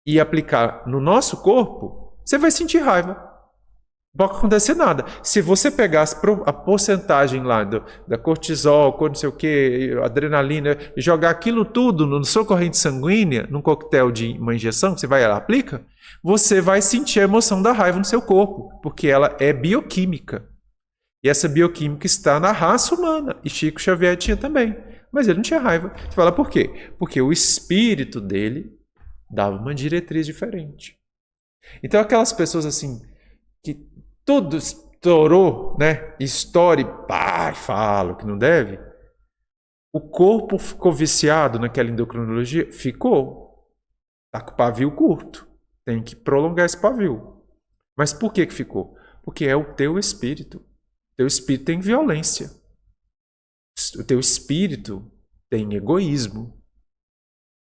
e aplicar no nosso corpo, você vai sentir raiva. Não pode acontecer nada. Se você pegasse a porcentagem lá da cortisol, não sei o que, adrenalina, e jogar aquilo tudo na sua corrente sanguínea, num coquetel de uma injeção, que você vai lá, aplica, você vai sentir a emoção da raiva no seu corpo, porque ela é bioquímica. E essa bioquímica está na raça humana. E Chico Xavier tinha também. Mas ele não tinha raiva. Você fala por quê? Porque o espírito dele dava uma diretriz diferente. Então aquelas pessoas assim, que tudo estourou, né? Estoure, pá, falo que não deve. O corpo ficou viciado naquela endocrinologia? Ficou. Está com o pavio curto. Tem que prolongar esse pavio. Mas por que ficou? Porque é o teu espírito. O teu espírito tem violência. O teu espírito tem egoísmo.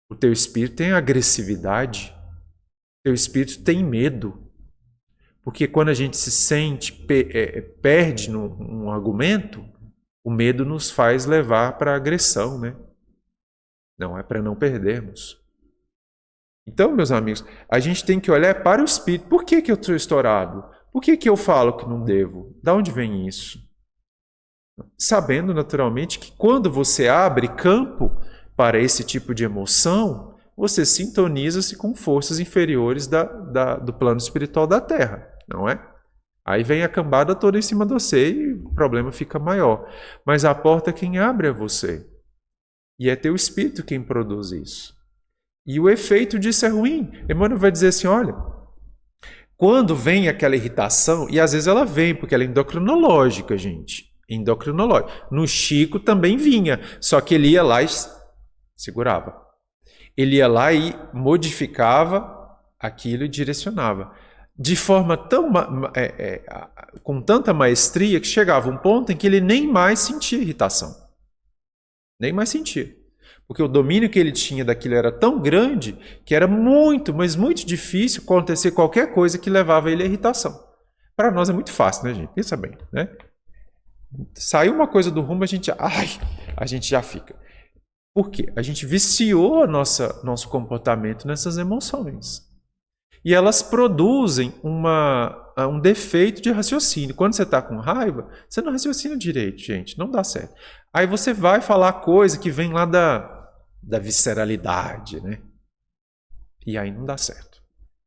O teu espírito tem agressividade. O teu espírito tem medo. Porque quando a gente se sente, perde num argumento, o medo nos faz levar para a agressão, né? Não é para não perdermos. Então, meus amigos, a gente tem que olhar para o espírito. Por que eu estou estourado? Por que eu falo que não devo? Da onde vem isso? Sabendo, naturalmente, que quando você abre campo para esse tipo de emoção, você sintoniza-se com forças inferiores do plano espiritual da Terra. Não é? Aí vem a cambada toda em cima de você e o problema fica maior. Mas a porta quem abre é você. E é teu espírito quem produz isso. E o efeito disso é ruim. Emmanuel vai dizer assim, olha, quando vem aquela irritação, e às vezes ela vem, porque ela é endocrinológica, gente. Endocrinológica. No Chico também vinha, só que ele ia lá e segurava. Ele ia lá e modificava aquilo e direcionava. De forma tão com tanta maestria que chegava um ponto em que ele nem mais sentia irritação. Nem mais sentia. Porque o domínio que ele tinha daquilo era tão grande que era muito, mas muito difícil acontecer qualquer coisa que levava ele à irritação. Para nós é muito fácil, né, gente? Pensa bem, né? Saiu uma coisa do rumo, a gente já fica. Por quê? A gente viciou nosso comportamento nessas emoções. E elas produzem um defeito de raciocínio. Quando você está com raiva, você não raciocina direito, gente. Não dá certo. Aí você vai falar coisa que vem lá da visceralidade, né? E aí não dá certo.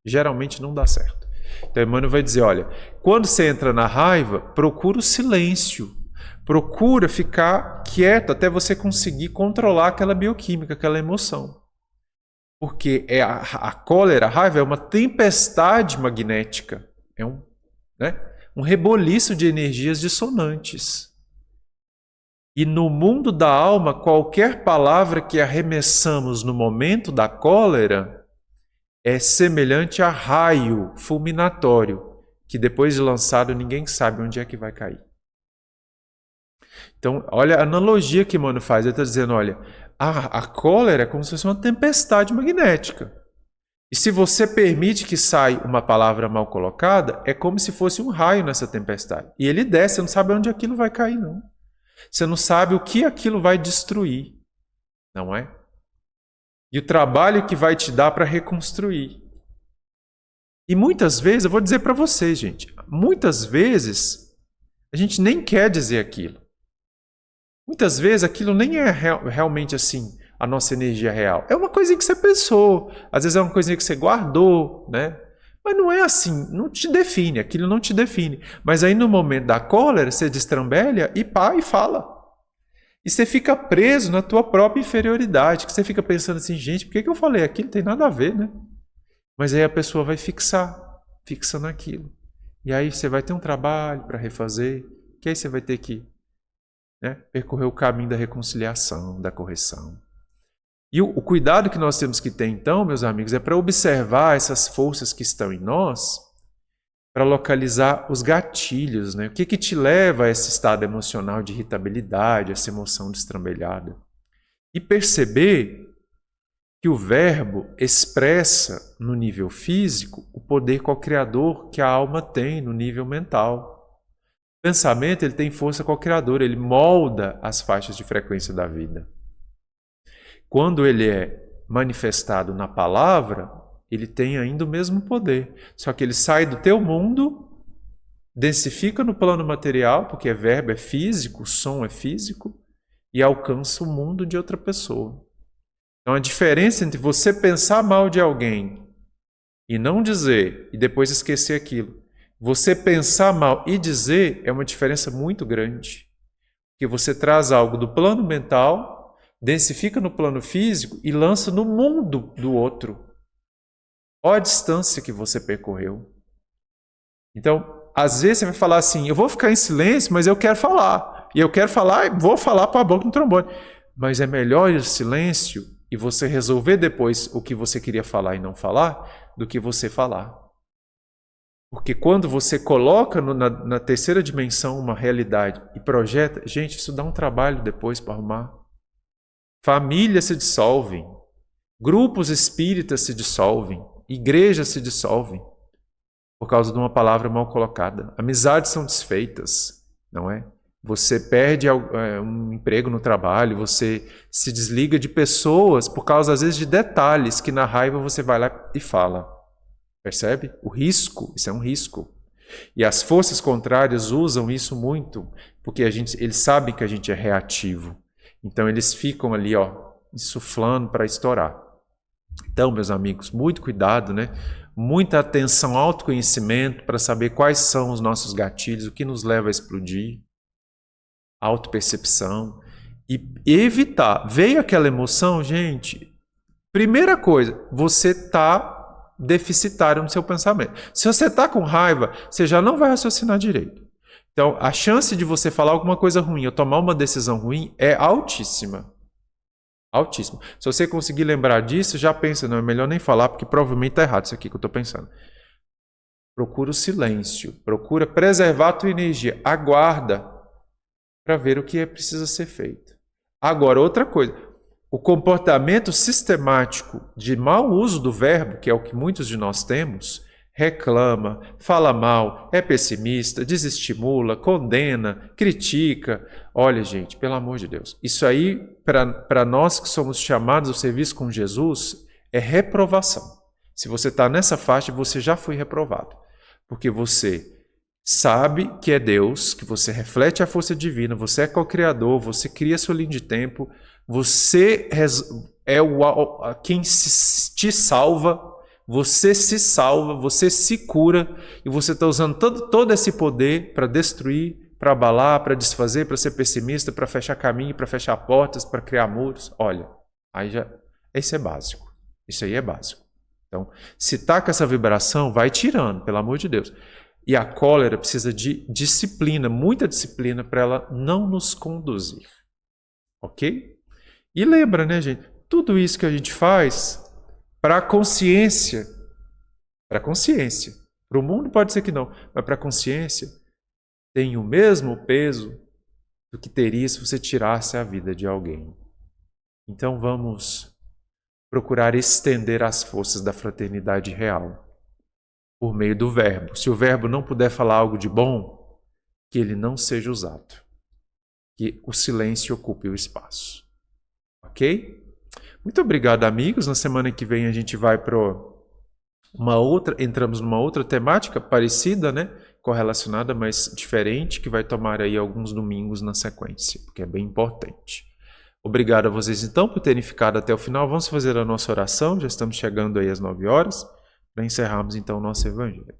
Geralmente não dá certo. Então, Emmanuel vai dizer, olha, quando você entra na raiva, procura o silêncio. Procura ficar quieto até você conseguir controlar aquela bioquímica, aquela emoção. Porque a cólera, a raiva é uma tempestade magnética. É um reboliço de energias dissonantes. E no mundo da alma, qualquer palavra que arremessamos no momento da cólera é semelhante a raio fulminatório, que depois de lançado ninguém sabe onde é que vai cair. Então, olha a analogia que Emmanuel faz. Ele está dizendo, olha, a cólera é como se fosse uma tempestade magnética. E se você permite que saia uma palavra mal colocada, é como se fosse um raio nessa tempestade. E ele desce, você não sabe onde aquilo vai cair, não. Você não sabe o que aquilo vai destruir, não é? E o trabalho que vai te dar para reconstruir. E muitas vezes, eu vou dizer para vocês, gente, muitas vezes a gente nem quer dizer aquilo. Muitas vezes aquilo nem é realmente assim, a nossa energia real. É uma coisinha que você pensou, às vezes é uma coisinha que você guardou, né? Mas não é assim, não te define, aquilo não te define. Mas aí no momento da cólera, você destrambelha e pá, e fala. E você fica preso na tua própria inferioridade, que você fica pensando assim, gente, por que eu falei aquilo? Não tem nada a ver, né? Mas aí a pessoa vai fixa naquilo. E aí você vai ter um trabalho para refazer, que aí você vai ter que, né, percorrer o caminho da reconciliação, da correção. E o cuidado que nós temos que ter, então, meus amigos, é para observar essas forças que estão em nós, para localizar os gatilhos, né? O que te leva a esse estado emocional de irritabilidade, essa emoção destrambelhada? E perceber que o verbo expressa no nível físico o poder co-criador que a alma tem no nível mental. O pensamento ele tem força co-criadora, ele molda as faixas de frequência da vida. Quando ele é manifestado na palavra, ele tem ainda o mesmo poder. Só que ele sai do teu mundo, densifica no plano material, porque verbo é físico, som é físico, e alcança o mundo de outra pessoa. Então a diferença entre você pensar mal de alguém e não dizer, e depois esquecer aquilo, você pensar mal e dizer é uma diferença muito grande. Porque você traz algo do plano mental, densifica no plano físico e lança no mundo do outro. Olha a distância que você percorreu. Então, às vezes você vai falar assim, eu vou ficar em silêncio, mas eu quero falar. E eu quero falar e vou falar para a boca no trombone. Mas é melhor o silêncio e você resolver depois o que você queria falar e não falar, do que você falar. Porque quando você coloca na terceira dimensão uma realidade e projeta, gente, isso dá um trabalho depois para arrumar. Famílias se dissolvem, grupos espíritas se dissolvem, igrejas se dissolvem por causa de uma palavra mal colocada. Amizades são desfeitas, não é? Você perde um emprego no trabalho, você se desliga de pessoas por causa, às vezes, de detalhes que na raiva você vai lá e fala. Percebe? O risco, isso é um risco. E as forças contrárias usam isso muito, porque eles sabem que a gente é reativo. Então eles ficam ali, insuflando para estourar. Então, meus amigos, muito cuidado, né? Muita atenção ao autoconhecimento para saber quais são os nossos gatilhos, o que nos leva a explodir. Autopercepção. E evitar. Veio aquela emoção, gente. Primeira coisa, você está deficitário no seu pensamento. Se você está com raiva, você já não vai raciocinar direito. Então, a chance de você falar alguma coisa ruim ou tomar uma decisão ruim é altíssima. Altíssima. Se você conseguir lembrar disso, já pensa, não, é melhor nem falar, porque provavelmente está errado isso aqui que eu estou pensando. Procura o silêncio, procura preservar a tua energia, aguarda para ver o que precisa ser feito. Agora, outra coisa, o comportamento sistemático de mau uso do verbo, que é o que muitos de nós temos, reclama, fala mal, é pessimista, desestimula, condena, critica. Olha, gente, pelo amor de Deus, isso aí, para nós que somos chamados ao serviço com Jesus, é reprovação. Se você está nessa faixa, você já foi reprovado, porque você sabe que é Deus, que você reflete a força divina, você é co-criador, você cria sua linha de tempo, você é quem te salva, você se salva, você se cura e você está usando todo esse poder para destruir, para abalar, para desfazer, para ser pessimista, para fechar caminho, para fechar portas, para criar muros. Olha, aí já, esse é básico. Isso aí é básico. Então, se está com essa vibração, vai tirando, pelo amor de Deus. E a cólera precisa de disciplina, muita disciplina, para ela não nos conduzir. Ok? E lembra, né, gente? Tudo isso que a gente faz para a consciência. Para a consciência. Para o mundo pode ser que não, mas para a consciência tem o mesmo peso do que teria se você tirasse a vida de alguém. Então vamos procurar estender as forças da fraternidade real por meio do verbo. Se o verbo não puder falar algo de bom, que ele não seja usado. Que o silêncio ocupe o espaço. Ok? Muito obrigado, amigos. Na semana que vem a gente vai para entramos numa outra temática parecida, né? Correlacionada, mas diferente, que vai tomar aí alguns domingos na sequência, porque é bem importante. Obrigado a vocês, então, por terem ficado até o final. Vamos fazer a nossa oração. Já estamos chegando aí às 9 horas. Para encerrarmos então o nosso evangelho.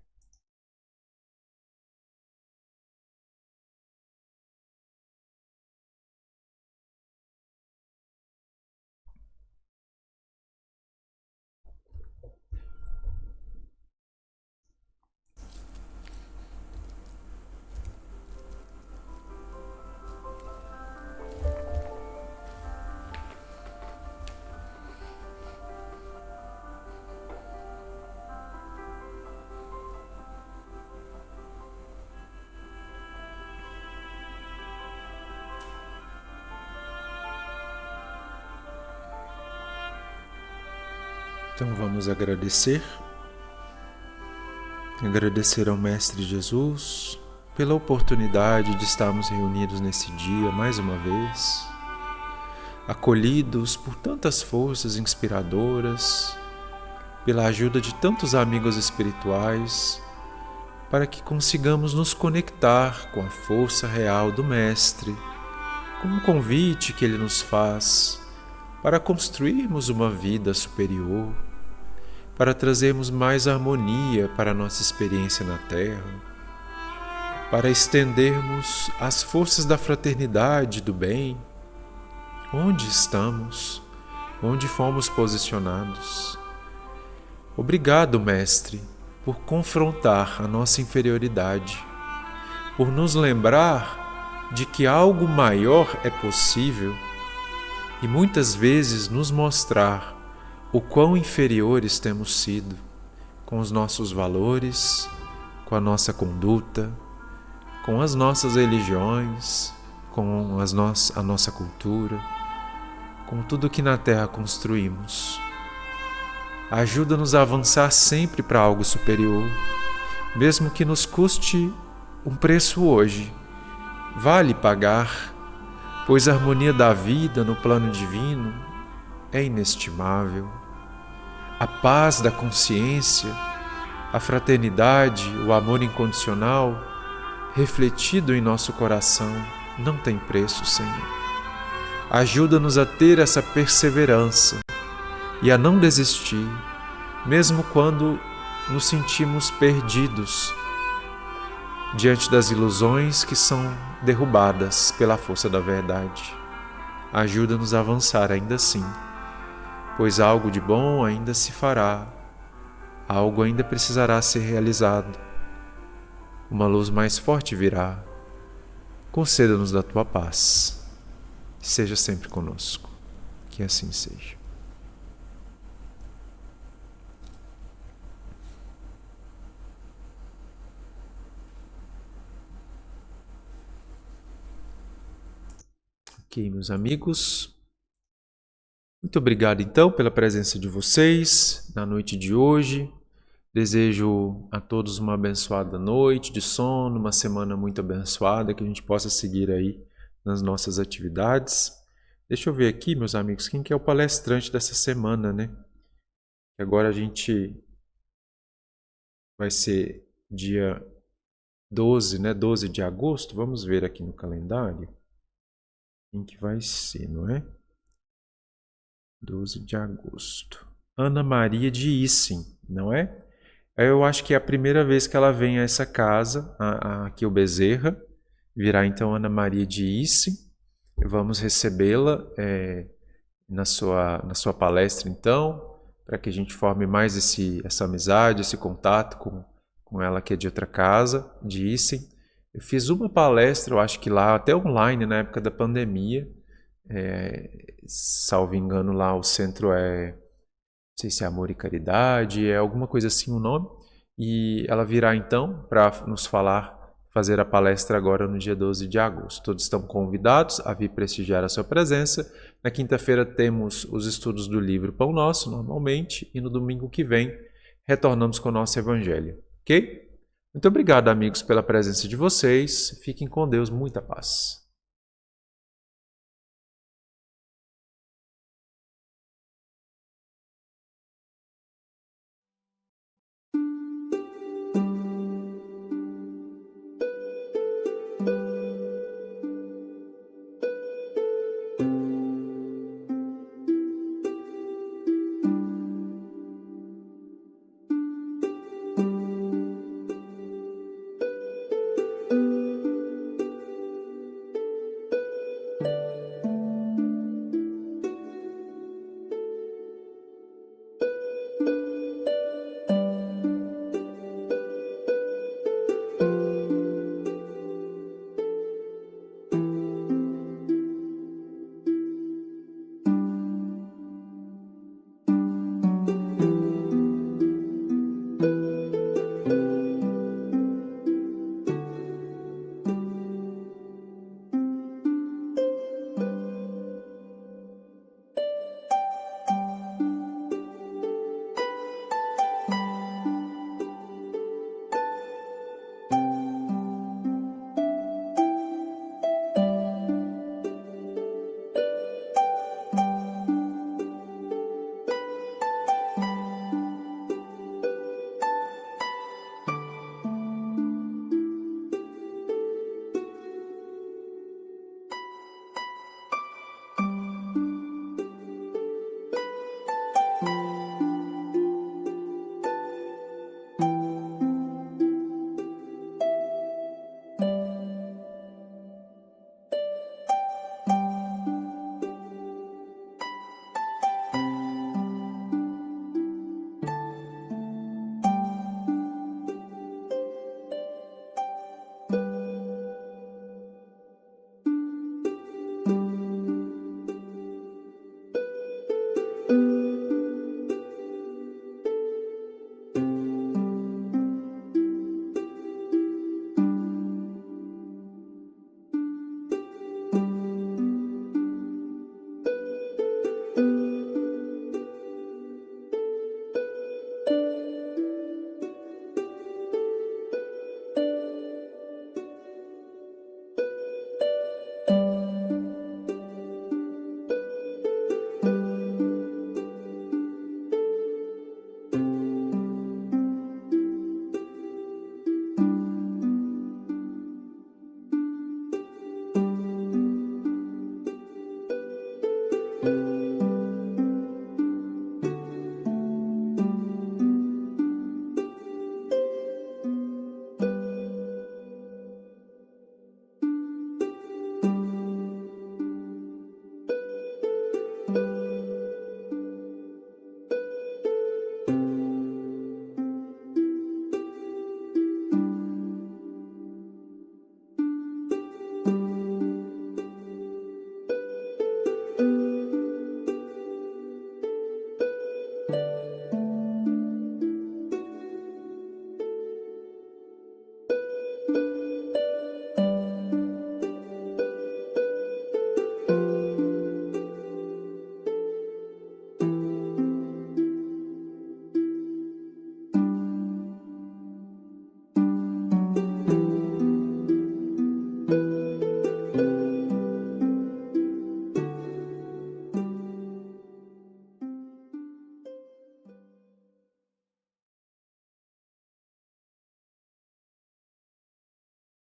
Então vamos agradecer ao Mestre Jesus pela oportunidade de estarmos reunidos nesse dia mais uma vez, acolhidos por tantas forças inspiradoras, pela ajuda de tantos amigos espirituais, para que consigamos nos conectar com a força real do Mestre, com um convite que Ele nos faz para construirmos uma vida superior, para trazermos mais harmonia para a nossa experiência na Terra, para estendermos as forças da fraternidade e do bem, onde estamos, onde fomos posicionados. Obrigado, Mestre, por confrontar a nossa inferioridade, por nos lembrar de que algo maior é possível e muitas vezes nos mostrar o quão inferiores temos sido com os nossos valores, com a nossa conduta, com as nossas religiões, com a nossa cultura, com tudo que na Terra construímos. Ajuda-nos a avançar sempre para algo superior, mesmo que nos custe um preço hoje. Vale pagar, pois a harmonia da vida no plano divino é inestimável. A paz da consciência, a fraternidade, o amor incondicional, refletido em nosso coração, não tem preço, Senhor. Ajuda-nos a ter essa perseverança e a não desistir, mesmo quando nos sentimos perdidos diante das ilusões que são derrubadas pela força da verdade. Ajuda-nos a avançar ainda assim, pois algo de bom ainda se fará, algo ainda precisará ser realizado. Uma luz mais forte virá. Conceda-nos da tua paz. Seja sempre conosco. Que assim seja. Ok, meus amigos. Muito obrigado, então, pela presença de vocês na noite de hoje. Desejo a todos uma abençoada noite de sono, uma semana muito abençoada, que a gente possa seguir aí nas nossas atividades. Deixa eu ver aqui, meus amigos, quem que é o palestrante dessa semana, né? Agora a gente vai ser dia 12, né? 12 de agosto. Vamos ver aqui no calendário quem que vai ser, não é? 12 de agosto. Ana Maria de Issem, não é? Eu acho que é a primeira vez que ela vem a essa casa, aqui o Bezerra. Virá então Ana Maria de Issem. Vamos recebê-la na sua palestra, então, para que a gente forme mais essa amizade, esse contato com ela que é de outra casa, de Issem. Eu fiz uma palestra, eu acho que lá, até online, na época da pandemia. Salvo engano, lá o centro não sei se é Amor e Caridade, é alguma coisa assim o nome. E ela virá então para nos fazer a palestra agora no dia 12 de agosto. Todos estão convidados a vir prestigiar a sua presença. Na quinta-feira temos os estudos do livro Pão Nosso, normalmente, e no domingo que vem retornamos com o nosso Evangelho. Ok? Muito obrigado, amigos, pela presença de vocês. Fiquem com Deus, muita paz.